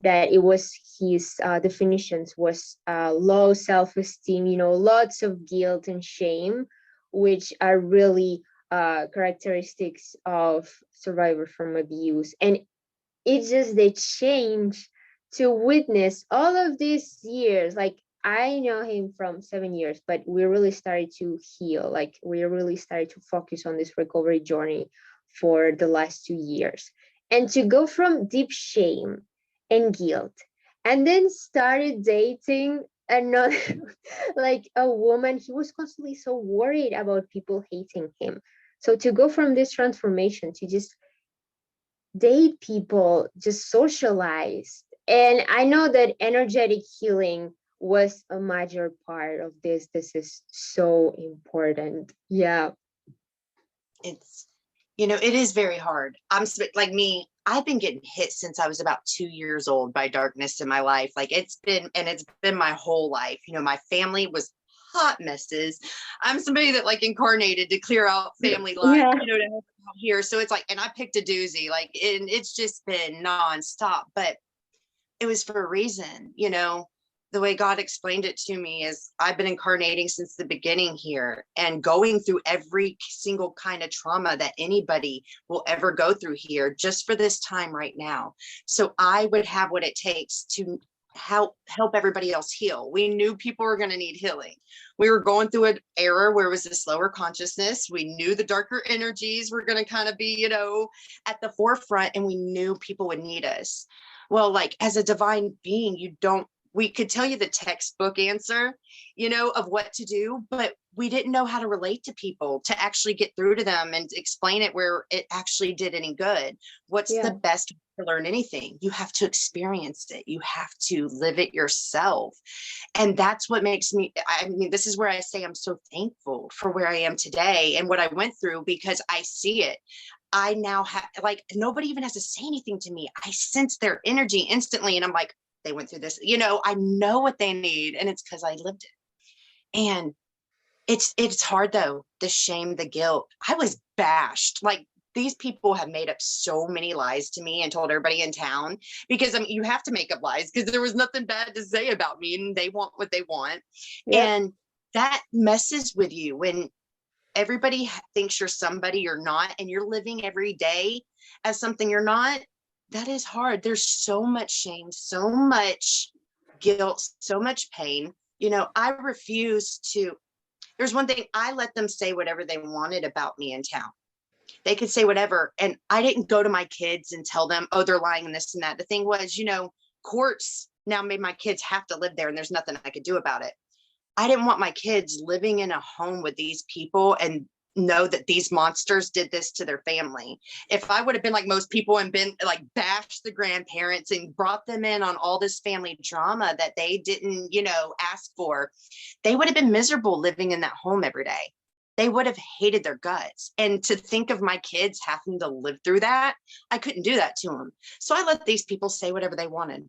that it was his definitions was low self-esteem, lots of guilt and shame, which are really characteristics of survivors from abuse. And it's just the change to witness all of these years. Like, I know him from 7 years, but we really started to heal. Like, we really started to focus on this recovery journey for the last 2 years. And to go from deep shame and guilt, and then started dating another, like a woman. He was constantly so worried about people hating him. So to go from this transformation to just date people, just socialize. And I know that energetic healing was a major part of this. This is so important. Yeah. It's, it is very hard. Like me, I've been getting hit since I was about 2 years old by darkness in my life. Like it's been my whole life. My family was hot messes. I'm somebody that like incarnated to clear out family life, Yeah. to help out here. So it's like, and I picked a doozy, like, and it's just been nonstop, but it was for a reason. The way God explained it to me is I've been incarnating since the beginning here and going through every single kind of trauma that anybody will ever go through here just for this time right now. So I would have what it takes to help everybody else heal. We knew people were going to need healing. We were going through an era where it was a slower consciousness. We knew the darker energies were going to kind of be, at the forefront, and we knew people would need us. Well, like, as a divine being, we could tell you the textbook answer, of what to do, but we didn't know how to relate to people, to actually get through to them and explain it where it actually did any good. What's the Yeah. best way to learn anything? You have to experience it. You have to live it yourself. And that's what makes me, this is where I say I'm so thankful for where I am today and what I went through, because I see it. I now have, like, nobody even has to say anything to me. I sense their energy instantly. And I'm like, they went through this, I know what they need. And it's because I lived it. And it's hard though. The shame, the guilt. I was bashed. Like, these people have made up so many lies to me and told everybody in town, because you have to make up lies because there was nothing bad to say about me, and they want what they want. Yep. And that messes with you when everybody thinks you're somebody you're not, and you're living every day as something you're not. That is hard. There's so much shame, so much guilt, so much pain. I refuse to. There's one thing, I let them say whatever they wanted about me in town. They could say whatever. And I didn't go to my kids and tell them, oh, they're lying and this and that. The thing was, courts now made my kids have to live there, and there's nothing I could do about it. I didn't want my kids living in a home with these people and know that these monsters did this to their family. If I would have been like most people and been like bashed the grandparents and brought them in on all this family drama that they didn't, ask for, they would have been miserable living in that home every day. They would have hated their guts. And to think of my kids having to live through that, I couldn't do that to them. So I let these people say whatever they wanted.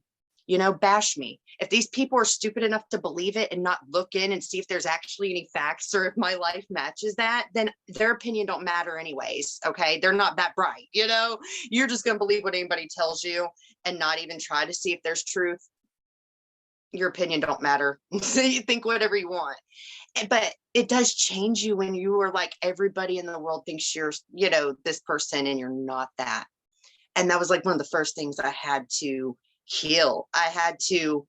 Bash me. If these people are stupid enough to believe it and not look in and see if there's actually any facts or if my life matches that, then their opinion don't matter anyways. Okay. They're not that bright. You're just going to believe what anybody tells you and not even try to see if there's truth. your opinion don't matter. So you think whatever you want. But it does change you when you are like, everybody in the world thinks you're, this person, and you're not that. And that was like one of the first things I had to heal. I had to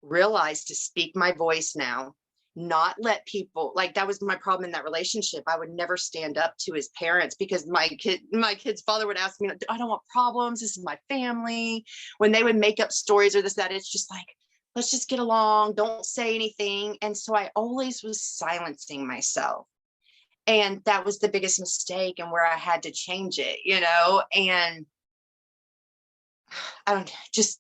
realize to speak my voice now, not let people, like, that was my problem in that relationship. I would never stand up to his parents because my kid's father would ask me, I don't want problems, this is my family. When they would make up stories or this, that, it's just like, let's just get along, don't say anything. And so I always was silencing myself. And that was the biggest mistake, and where I had to change it, and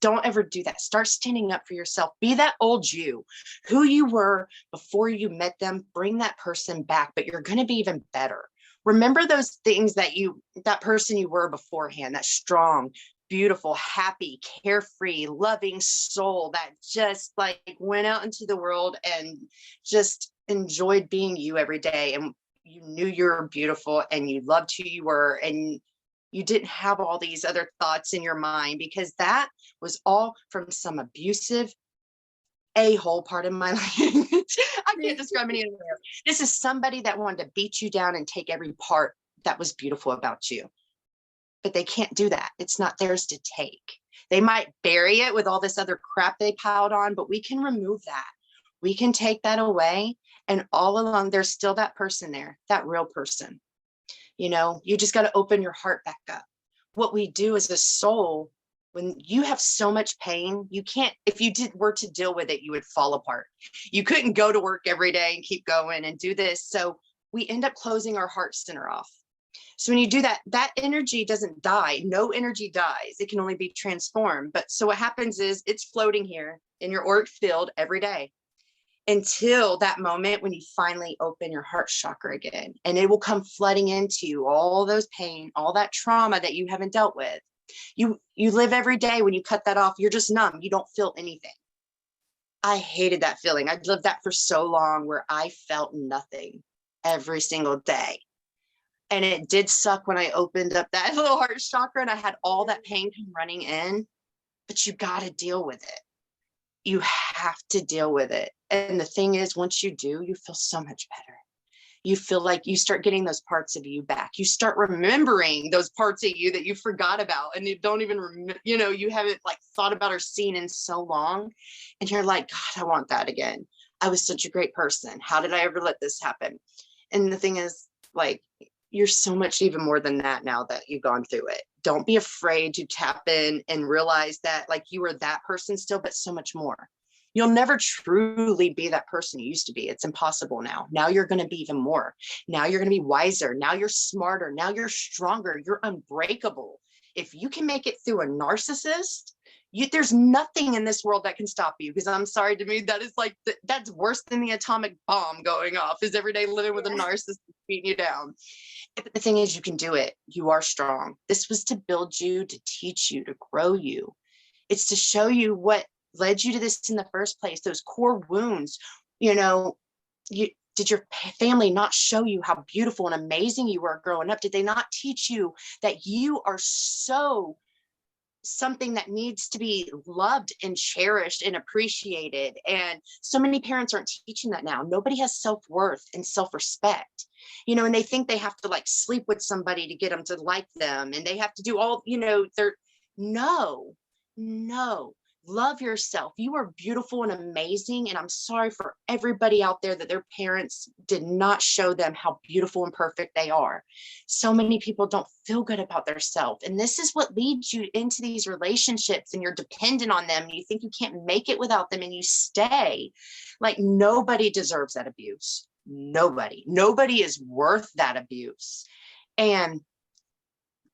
don't ever do that. Start standing up for yourself. Be that old you, who you were before you met them. Bring that person back, but you're going to be even better. Remember those things that person you were beforehand, that strong, beautiful, happy, carefree, loving soul that just like went out into the world and just enjoyed being you every day. And you knew you were beautiful and you loved who you were, and you didn't have all these other thoughts in your mind, because that was all from some abusive a-hole part of my language. I can't describe any other way. This is somebody that wanted to beat you down and take every part that was beautiful about you. But they can't do that. It's not theirs to take. They might bury it with all this other crap they piled on, but we can remove that. We can take that away. And all along, there's still that person there, that real person. You just got to open your heart back up. What we do as a soul, when you have so much pain, you can't, if you were to deal with it, you would fall apart. You couldn't go to work every day and keep going and do this. So we end up closing our heart center off. So when you do that, that energy doesn't die. No energy dies. It can only be transformed. But so what happens is it's floating here in your auric field every day, until that moment when you finally open your heart chakra again, and it will come flooding into you, all those pain, all that trauma that you haven't dealt with. You live every day, when you cut that off, you're just numb. You don't feel anything. I hated that feeling. I lived that for so long, where I felt nothing every single day. And it did suck when I opened up that little heart chakra and I had all that pain come running in, but you got to deal with it. You have to deal with it. And the thing is, once you do, you feel so much better. You feel like you start getting those parts of you back. You start remembering those parts of you that you forgot about, and you don't even you haven't like thought about or seen in so long. And you're like, God, I want that again. I was such a great person. How did I ever let this happen? And the thing is, like, you're so much even more than that now that you've gone through it. Don't be afraid to tap in and realize that, like, you are that person still, but so much more. You'll never truly be that person you used to be. It's impossible now. Now you're going to be even more. Now you're going to be wiser. Now you're smarter. Now you're stronger. You're unbreakable. If you can make it through a narcissist, there's nothing in this world that can stop you. Because I'm sorry, to me, that is like, that's worse than the atomic bomb going off, is every day living with a narcissist beating you down. But the thing is, you can do it. You are strong. This was to build you, to teach you, to grow you. It's to show you what led you to this in the first place, those core wounds. Did your family not show you how beautiful and amazing you were growing up? Did they not teach you that you are so something that needs to be loved and cherished and appreciated? And so many parents aren't teaching that now. Nobody has self-worth and self-respect, and they think they have to like sleep with somebody to get them to like them, and they have to do all, no, love yourself. You are beautiful and amazing. And I'm sorry for everybody out there that their parents did not show them how beautiful and perfect they are. So many people don't feel good about themselves. And this is what leads you into these relationships, and you're dependent on them. And you think you can't make it without them, and you stay. Like, nobody deserves that abuse. Nobody is worth that abuse. And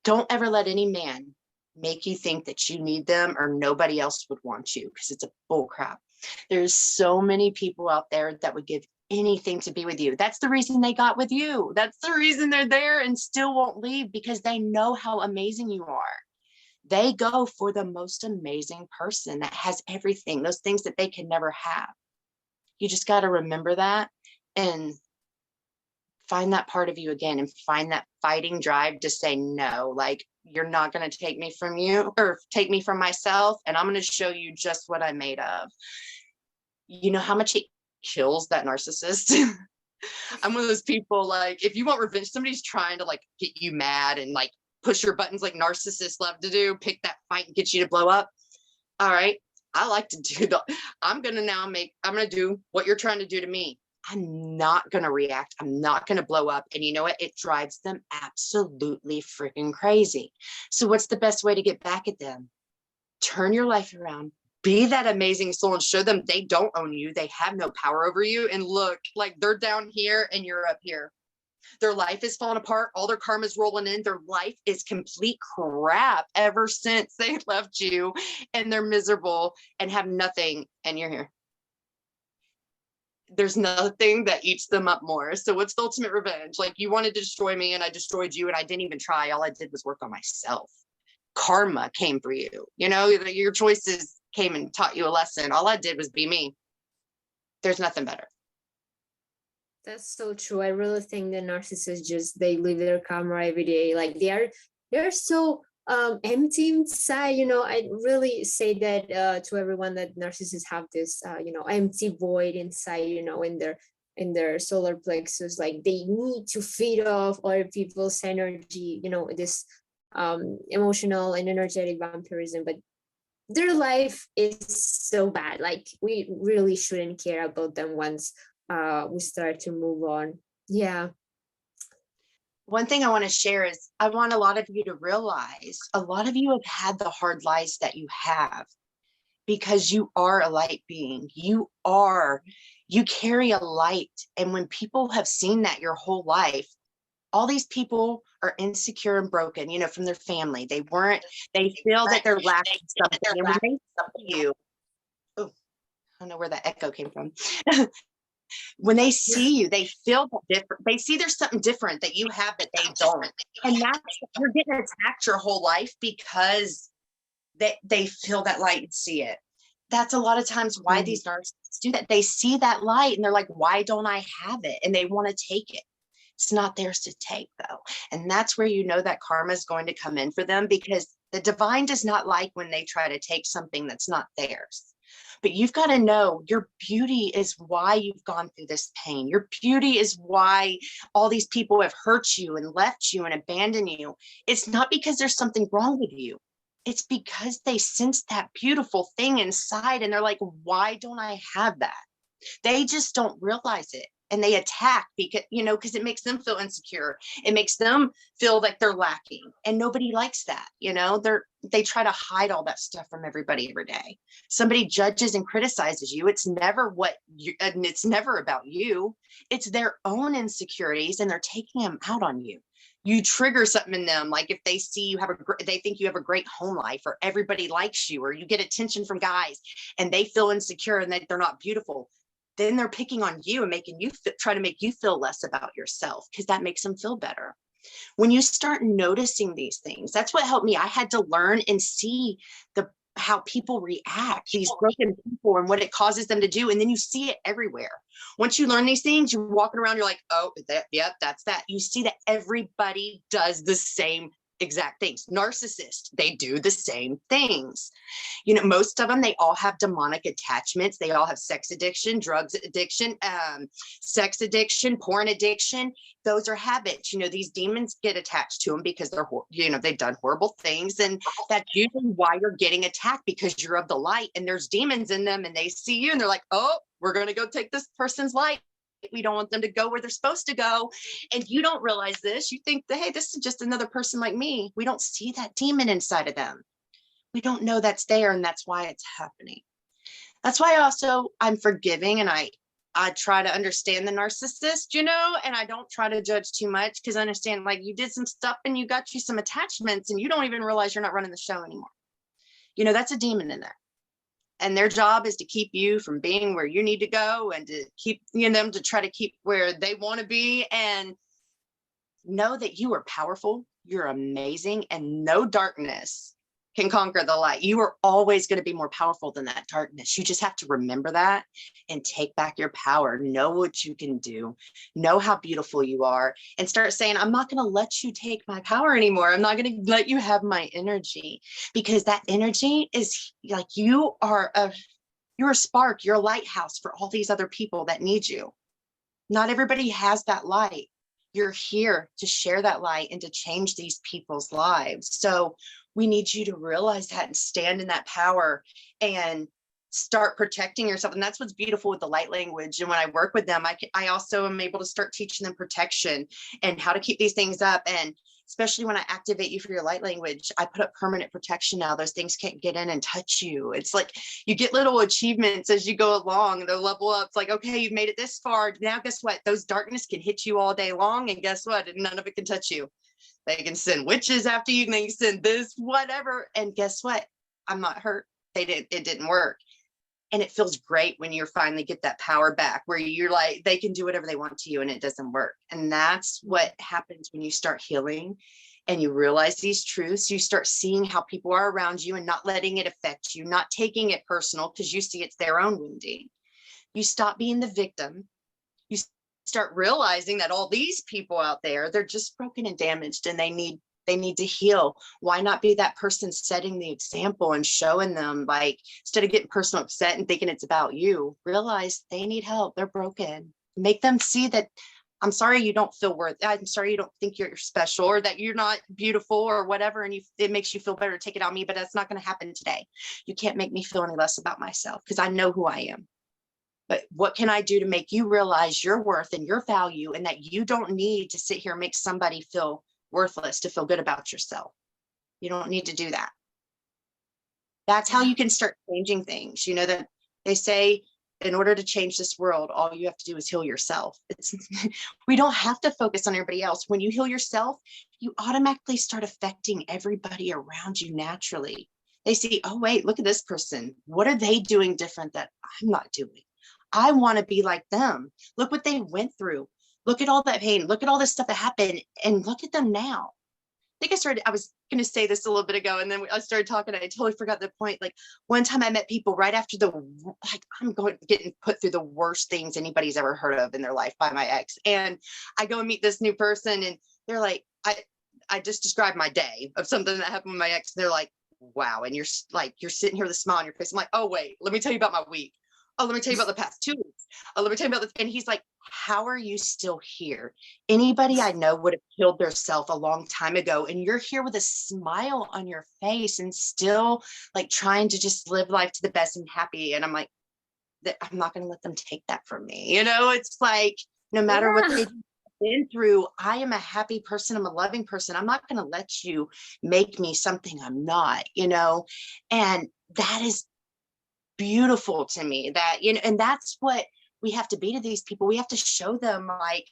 don't ever let any man make you think that you need them or nobody else would want you, because it's a bull crap. There's so many people out there that would give anything to be with you. That's the reason they got with you. That's the reason they're there and still won't leave, because they know how amazing you are. They go for the most amazing person that has everything, those things that they can never have. You just got to remember that and find that part of you again, and find that fighting drive to say no. Like, you're not going to take me from you or take me from myself. And I'm going to show you just what I'm made of. You know how much it kills that narcissist? I'm one of those people, like, if you want revenge, somebody's trying to like get you mad and like push your buttons like narcissists love to do, pick that fight and get you to blow up. All right. I like to do I'm going to do what you're trying to do to me. I'm not going to react. I'm not going to blow up. And you know what? It drives them absolutely freaking crazy. So what's the best way to get back at them? Turn your life around. Be that amazing soul and show them they don't own you. They have no power over you. And look, like they're down here and you're up here. Their life is falling apart. All their karma's rolling in. Their life is complete crap ever since they left you, and they're miserable and have nothing. And you're here. There's nothing that eats them up more. So what's the ultimate revenge? Like, you wanted to destroy me and I destroyed you and I didn't even try. All I did was work on myself. Karma came for you. You know, your choices came and taught you a lesson. All I did was be me. There's nothing better. That's so true. I really think that narcissists they live their karma every day. Like they're so empty inside. You know, I really say that to everyone, that narcissists have this empty void inside, you know, in their solar plexus. Like they need to feed off other people's energy, you know, this emotional and energetic vampirism. But their life is so bad. Like we really shouldn't care about them once we start to move on. Yeah. One thing I want to share is I want a lot of you to realize a lot of you have had the hard lives that you have because you are a light being. You carry a light. And when people have seen that your whole life, all these people are insecure and broken, you know, from their family. They feel that they're lacking something. And when they see you, oh, I don't know where that echo came from. When they see you, they feel different. They see there's something different that you have that they don't. And you're getting attacked your whole life because they feel that light and see it. That's a lot of times why these narcissists do that. They see that light and they're like, why don't I have it? And they want to take it. It's not theirs to take, though. And that's where you know that karma is going to come in for them, because the divine does not like when they try to take something that's not theirs. But you've got to know your beauty is why you've gone through this pain. Your beauty is why all these people have hurt you and left you and abandoned you. It's not because there's something wrong with you. It's because they sense that beautiful thing inside and they're like, why don't I have that? They just don't realize it. And they attack because it makes them feel insecure. It makes them feel like they're lacking, and nobody likes that. They try to hide all that stuff from everybody every day. Somebody judges and criticizes you. It's never and it's never about you. It's their own insecurities, and they're taking them out on you. You trigger something in them. Like if they see they think you have a great home life, or everybody likes you, or you get attention from guys and they feel insecure and that they're not beautiful. Then they're picking on you and making you try to make you feel less about yourself, because that makes them feel better. When you start noticing these things, that's what helped me. I had to learn and see how people react, these broken people, and what it causes them to do. And then you see it everywhere. Once you learn these things, you're walking around, you're like, oh, that's that. You see that everybody does the same exact things. Narcissists, they do the same things. Most of them, they all have demonic attachments. They all have sex addiction, drugs addiction, sex addiction, porn addiction. Those are habits. These demons get attached to them because they've done horrible things. And that's usually why you're getting attacked, because you're of the light and there's demons in them, and they see you and they're like, oh, we're going to go take this person's light. We don't want them to go where they're supposed to go. And you don't realize this. You think that, hey, this is just another person like me. We don't see that demon inside of them. We don't know that's there, and that's why it's happening. That's why I'm forgiving, and I try to understand the narcissist, and I don't try to judge too much, because I understand, like, you did some stuff and you got you some attachments and you don't even realize you're not running the show anymore. That's a demon in there. And their job is to keep you from being where you need to go, and to keep them to try to keep where they want to be. And know that you are powerful, you're amazing, and no darkness can conquer the light. You are always going to be more powerful than that darkness. You just have to remember that and take back your power. Know what you can do. Know how beautiful you are, and start saying, I'm not going to let you take my power anymore. I'm not going to let you have my energy, because that energy is like, you're a spark, you're a lighthouse for all these other people that need you. Not everybody has that light. You're here to share that light and to change these people's lives. So we need you to realize that and stand in that power and start protecting yourself. And that's what's beautiful with the light language. And when I work with them, I also am able to start teaching them protection and how to keep these things up. And especially when I activate you for your light language, I put up permanent protection now. Those things can't get in and touch you. It's like you get little achievements as you go along. They'll level up. It's like, okay, you've made it this far. Now, guess what? Those darkness can hit you all day long. And guess what? None of it can touch you. They can send witches after you. They can send this, whatever. And guess what? I'm not hurt. It didn't work. And it feels great when you finally get that power back, where you're like, they can do whatever they want to you and it doesn't work. And that's what happens when you start healing and you realize these truths. You start seeing how people are around you and not letting it affect you, not taking it personal, because you see it's their own wounding. You stop being the victim. You start realizing that all these people out there, they're just broken and damaged, and they need to heal. Why not be that person setting the example and showing them, like, instead of getting personal upset and thinking it's about you, realize they need help. They're broken. Make them see that, I'm sorry you don't feel worthy. I'm sorry you don't think you're special, or that you're not beautiful, or whatever. And it makes you feel better to take it on me, but that's not going to happen today. You can't make me feel any less about myself, because I know who I am. But what can I do to make you realize your worth and your value, and that you don't need to sit here and make somebody feel worthless to feel good about yourself? You don't need to do that. That's how you can start changing things. You know that they say, in order to change this world, all you have to do is heal yourself. We don't have to focus on everybody else. When you heal yourself, you automatically start affecting everybody around you naturally. They see, oh, wait, look at this person. What are they doing different that I'm not doing? I want to be like them. Look what they went through. Look at all that pain. Look at all this stuff that happened, and look at them now. I think I was going to say this a little bit ago, and then I started talking. I totally forgot the point. Like, one time I met people right after I'm getting put through the worst things anybody's ever heard of in their life by my ex. And I go and meet this new person, and they're like, I just described my day of something that happened with my ex. And they're like, wow. And you're sitting here with a smile on your face. I'm like, oh, wait, let me tell you about my week. Oh, let me tell you about the past 2 weeks. Oh, let me tell you about this. And he's like, how are you still here? Anybody I know would have killed theirself a long time ago. And you're here with a smile on your face and still like trying to just live life to the best and happy. And I'm like, I'm not going to let them take that from me. You know, it's like, no matter what they've been through, I am a happy person. I'm a loving person. I'm not going to let you make me something I'm not, you know? And that is beautiful to me, that, you know, and that's what we have to be to these people. We have to show them like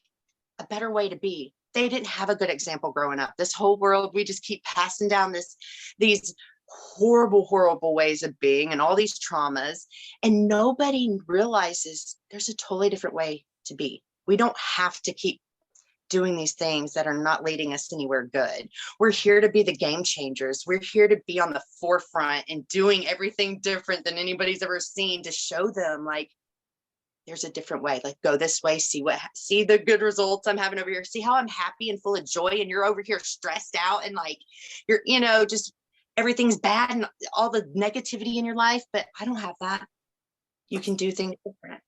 a better way to be. They didn't have a good example growing up. This whole world, we just keep passing down these horrible ways of being and all these traumas, and nobody realizes there's a totally different way to be. We don't have to keep doing these things that are not leading us anywhere good. We're here to be the game changers. We're here to be on the forefront and doing everything different than anybody's ever seen, to show them like there's a different way. Like, go this way, see the good results I'm having over here. See how I'm happy and full of joy, and you're over here stressed out and like you're, you know, just everything's bad and all the negativity in your life. But I don't have that. You can do things different.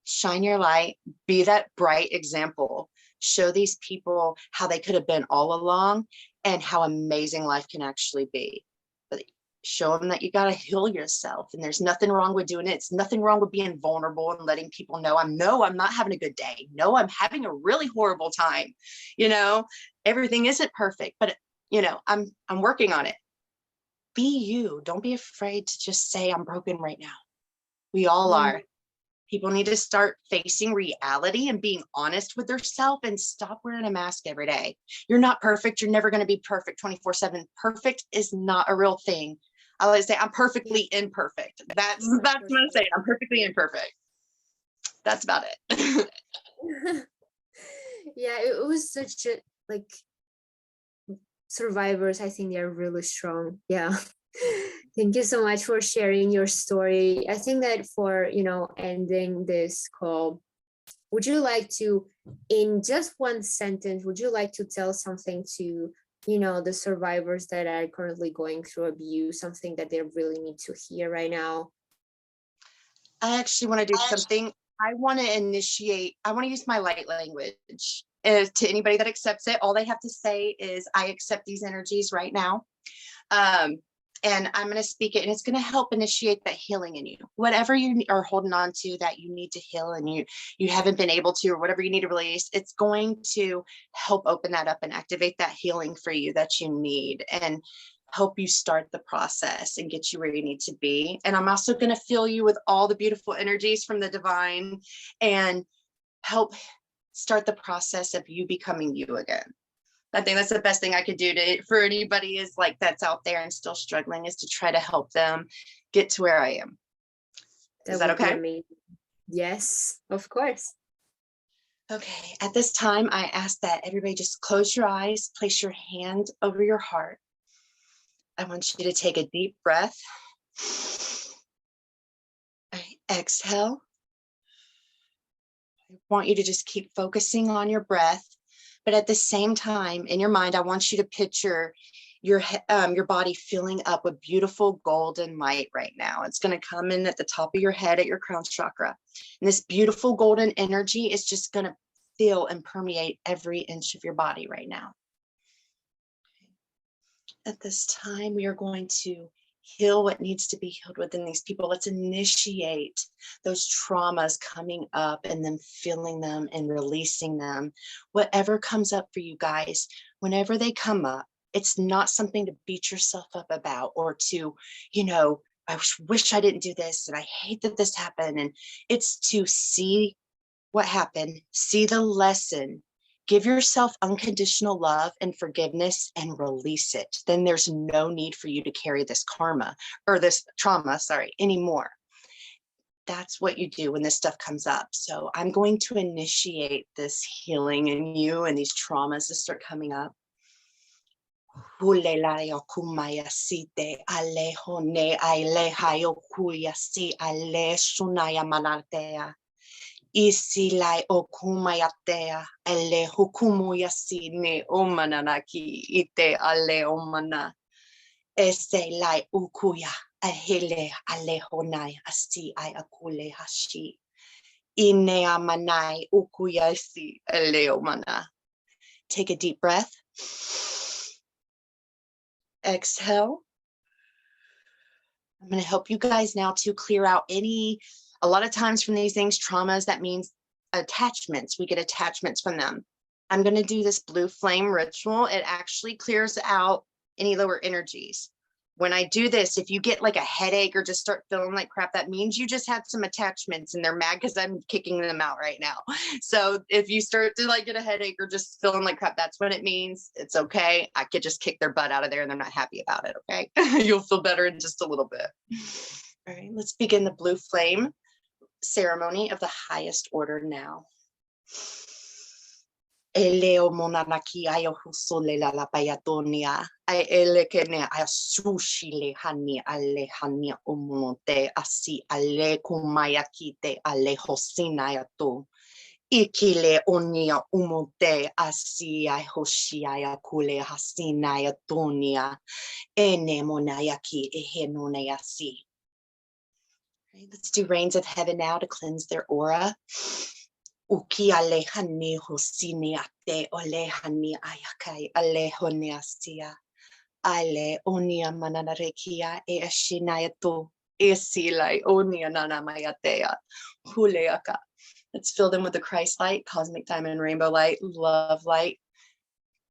Shine your light, be that bright example. Show these people how they could have been all along and how amazing life can actually be. But show them that you got to heal yourself, and there's nothing wrong with doing it. It's nothing wrong with being vulnerable and letting people know, I'm not having a good day. No, I'm having a really horrible time. You know, everything isn't perfect, but you know, I'm working on it. Be you. Don't be afraid to just say, I'm broken right now. We all are. People need to start facing reality and being honest with themselves and stop wearing a mask every day. You're not perfect. You're never going to be perfect 24/7. Perfect is not a real thing. I like to say I'm perfectly imperfect. That's what I'm saying. I'm perfectly imperfect. That's about it. Yeah, it was such a like survivors, I think they're really strong. Yeah. Thank you so much for sharing your story. I think that for, ending this call, would you like to, in just one sentence, would you like to tell something to, the survivors that are currently going through abuse, something that they really need to hear right now? I actually want to do something. I want to use my light language. To anybody that accepts it, all they have to say is, I accept these energies right now. And I'm going to speak it, and it's going to help initiate that healing in you. Whatever you are holding on to that you need to heal and you haven't been able to, or whatever you need to release, it's going to help open that up and activate that healing for you that you need, and help you start the process and get you where you need to be. And I'm also going to fill you with all the beautiful energies from the divine and help start the process of you becoming you again. I think that's the best thing I could do for anybody is like that's out there and still struggling, is to try to help them get to where I am. Is that okay? Amazing. Yes, of course. Okay, at this time, I ask that everybody just close your eyes, place your hand over your heart. I want you to take a deep breath. Exhale. I want you to just keep focusing on your breath. But at the same time, in your mind, I want you to picture your body filling up with beautiful golden light right now. It's going to come in at the top of your head at your crown chakra. And this beautiful golden energy is just going to fill and permeate every inch of your body right now. At this time, we are going to heal what needs to be healed within these people. Let's initiate those traumas coming up and then feeling them and releasing them. Whatever comes up for you guys, whenever they come up, it's not something to beat yourself up about or to, I wish I didn't do this and I hate that this happened. And it's to see what happened, see the lesson, give yourself unconditional love and forgiveness and release it. Then there's no need for you to carry this karma or this trauma, anymore. That's what you do when this stuff comes up. So I'm going to initiate this healing in you and these traumas that start coming up. Isilai okumayatea ele hukumuyasi ne omananaki ite ale omana eselai ukuya ahele alehonai asti I akule hashi ine amanai ukuyasi ele omana. Take a deep breath. Exhale. I'm going to help you guys now to clear out a lot of times from these things, traumas, that means attachments. We get attachments from them. I'm going to do this blue flame ritual. It actually clears out any lower energies. When I do this, if you get like a headache or just start feeling like crap, that means you just had some attachments and they're mad because I'm kicking them out right now. So if you start to like get a headache or just feeling like crap, that's what it means. It's okay. I could just kick their butt out of there and they're not happy about it. Okay. You'll feel better in just a little bit. All right, let's begin the blue flame ceremony of the highest order now. Eleo monanaki ayo husole la payatonia. I elekene asushi le hani ale hani omonte asi ale kumayakite ale hosinayato. Ikile onia umonte asi I hoshiaya kule hasinayatonia. Ene monayaki ehenonayasi. Let's do rains of heaven now to cleanse their aura. Uki alehani hosini ate olehani ayakai alehoneasia. Ale onia mananarekia e ashinayato esilai onia nanamayatea huleaka. Let's fill them with the Christ light, cosmic diamond rainbow light, love light,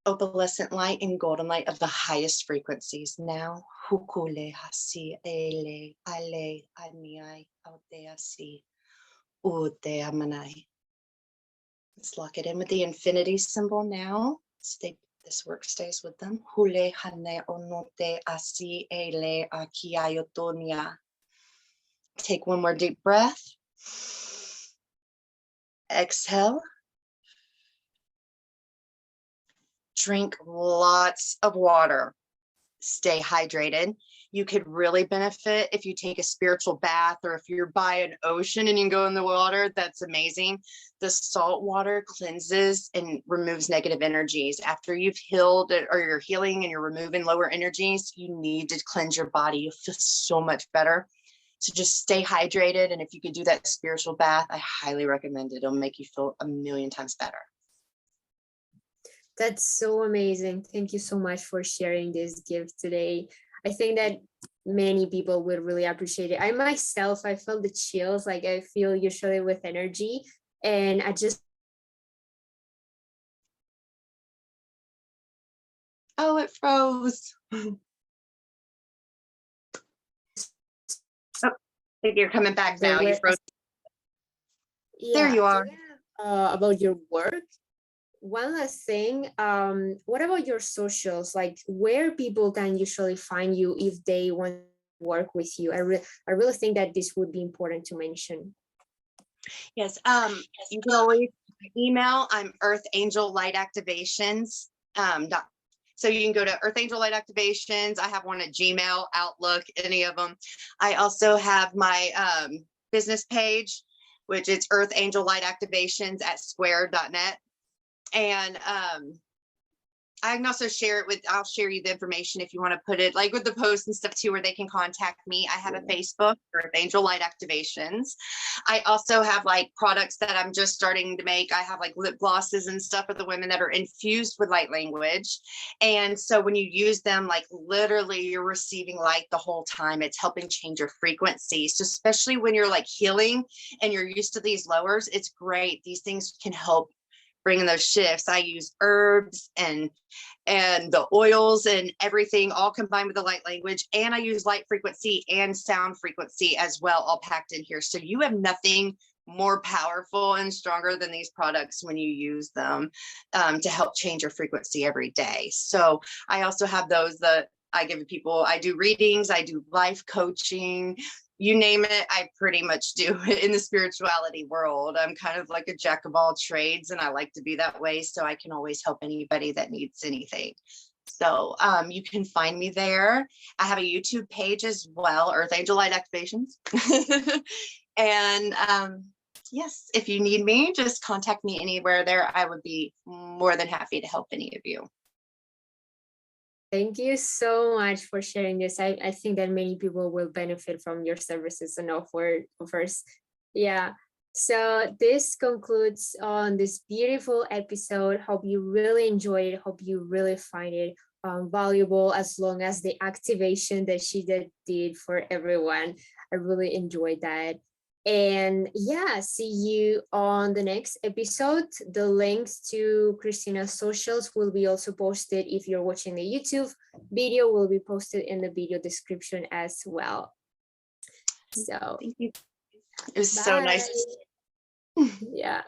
opalescent light, and golden light of the highest frequencies. Now, hukule hasi ele ale aniai auteasi ute amanai. Let's lock it in with the infinity symbol now. This work stays with them. Hule hane onote asi ele akiayotonia. Take one more deep breath. Exhale. drink lots of water, stay hydrated. You could really benefit if you take a spiritual bath, or if you're by an ocean and you can go in the water, that's amazing. The salt water cleanses and removes negative energies. After you've healed or you're healing and you're removing lower energies, you need to cleanse your body. You'll feel so much better. So just stay hydrated. And if you could do that spiritual bath, I highly recommend it. It'll make you feel a million times better. That's so amazing. Thank you so much for sharing this gift today. I think that many people would really appreciate it. I myself, I felt the chills, like I feel usually with energy, and I just. Oh, it froze. Oh, I think you're coming back now. You froze. Yeah, there you are. About your work. One last thing, what about your socials? Like, where people can usually find you if they want to work with you? I really think that this would be important to mention. Yes, you can always email. I'm EarthAngelLightActivations. So you can go to EarthAngelLightActivations. I have one at Gmail, Outlook, any of them. I also have my business page, which is EarthAngelLightActivations at square.net. And I can also share it with, I'll share you the information if you want to put it like with the posts and stuff too, where they can contact me. I have a Facebook, Earth Angel Light Activations. I also have like products that I'm just starting to make. I have like lip glosses and stuff for the women that are infused with light language. And so when you use them, like literally you're receiving light the whole time. It's helping change your frequency. So especially when you're like healing and you're used to these lowers, it's great. These things can help bringing those shifts. I use herbs and the oils and everything all combined with the light language. And I use light frequency and sound frequency as well, all packed in here. So you have nothing more powerful and stronger than these products when you use them to help change your frequency every day. So I also have those that I give people. I do readings, I do life coaching, you name it, I pretty much do it in the spirituality world. I'm kind of like a jack of all trades, and I like to be that way, so I can always help anybody that needs anything. So you can find me there. I have a YouTube page as well, Earth Angel Light Activations. And yes, if you need me, just contact me anywhere there. I would be more than happy to help any of you. Thank you so much for sharing this. I think that many people will benefit from your services and offers. Yeah. So this concludes on this beautiful episode. Hope you really enjoyed it. Hope you really find it valuable, as long as the activation that she did for everyone. I really enjoyed that. And yeah, see you on the next episode. The links to Christina's socials will be also posted. If you're watching the YouTube video, will be posted in the video description as well. So thank you. It was so nice. Yeah.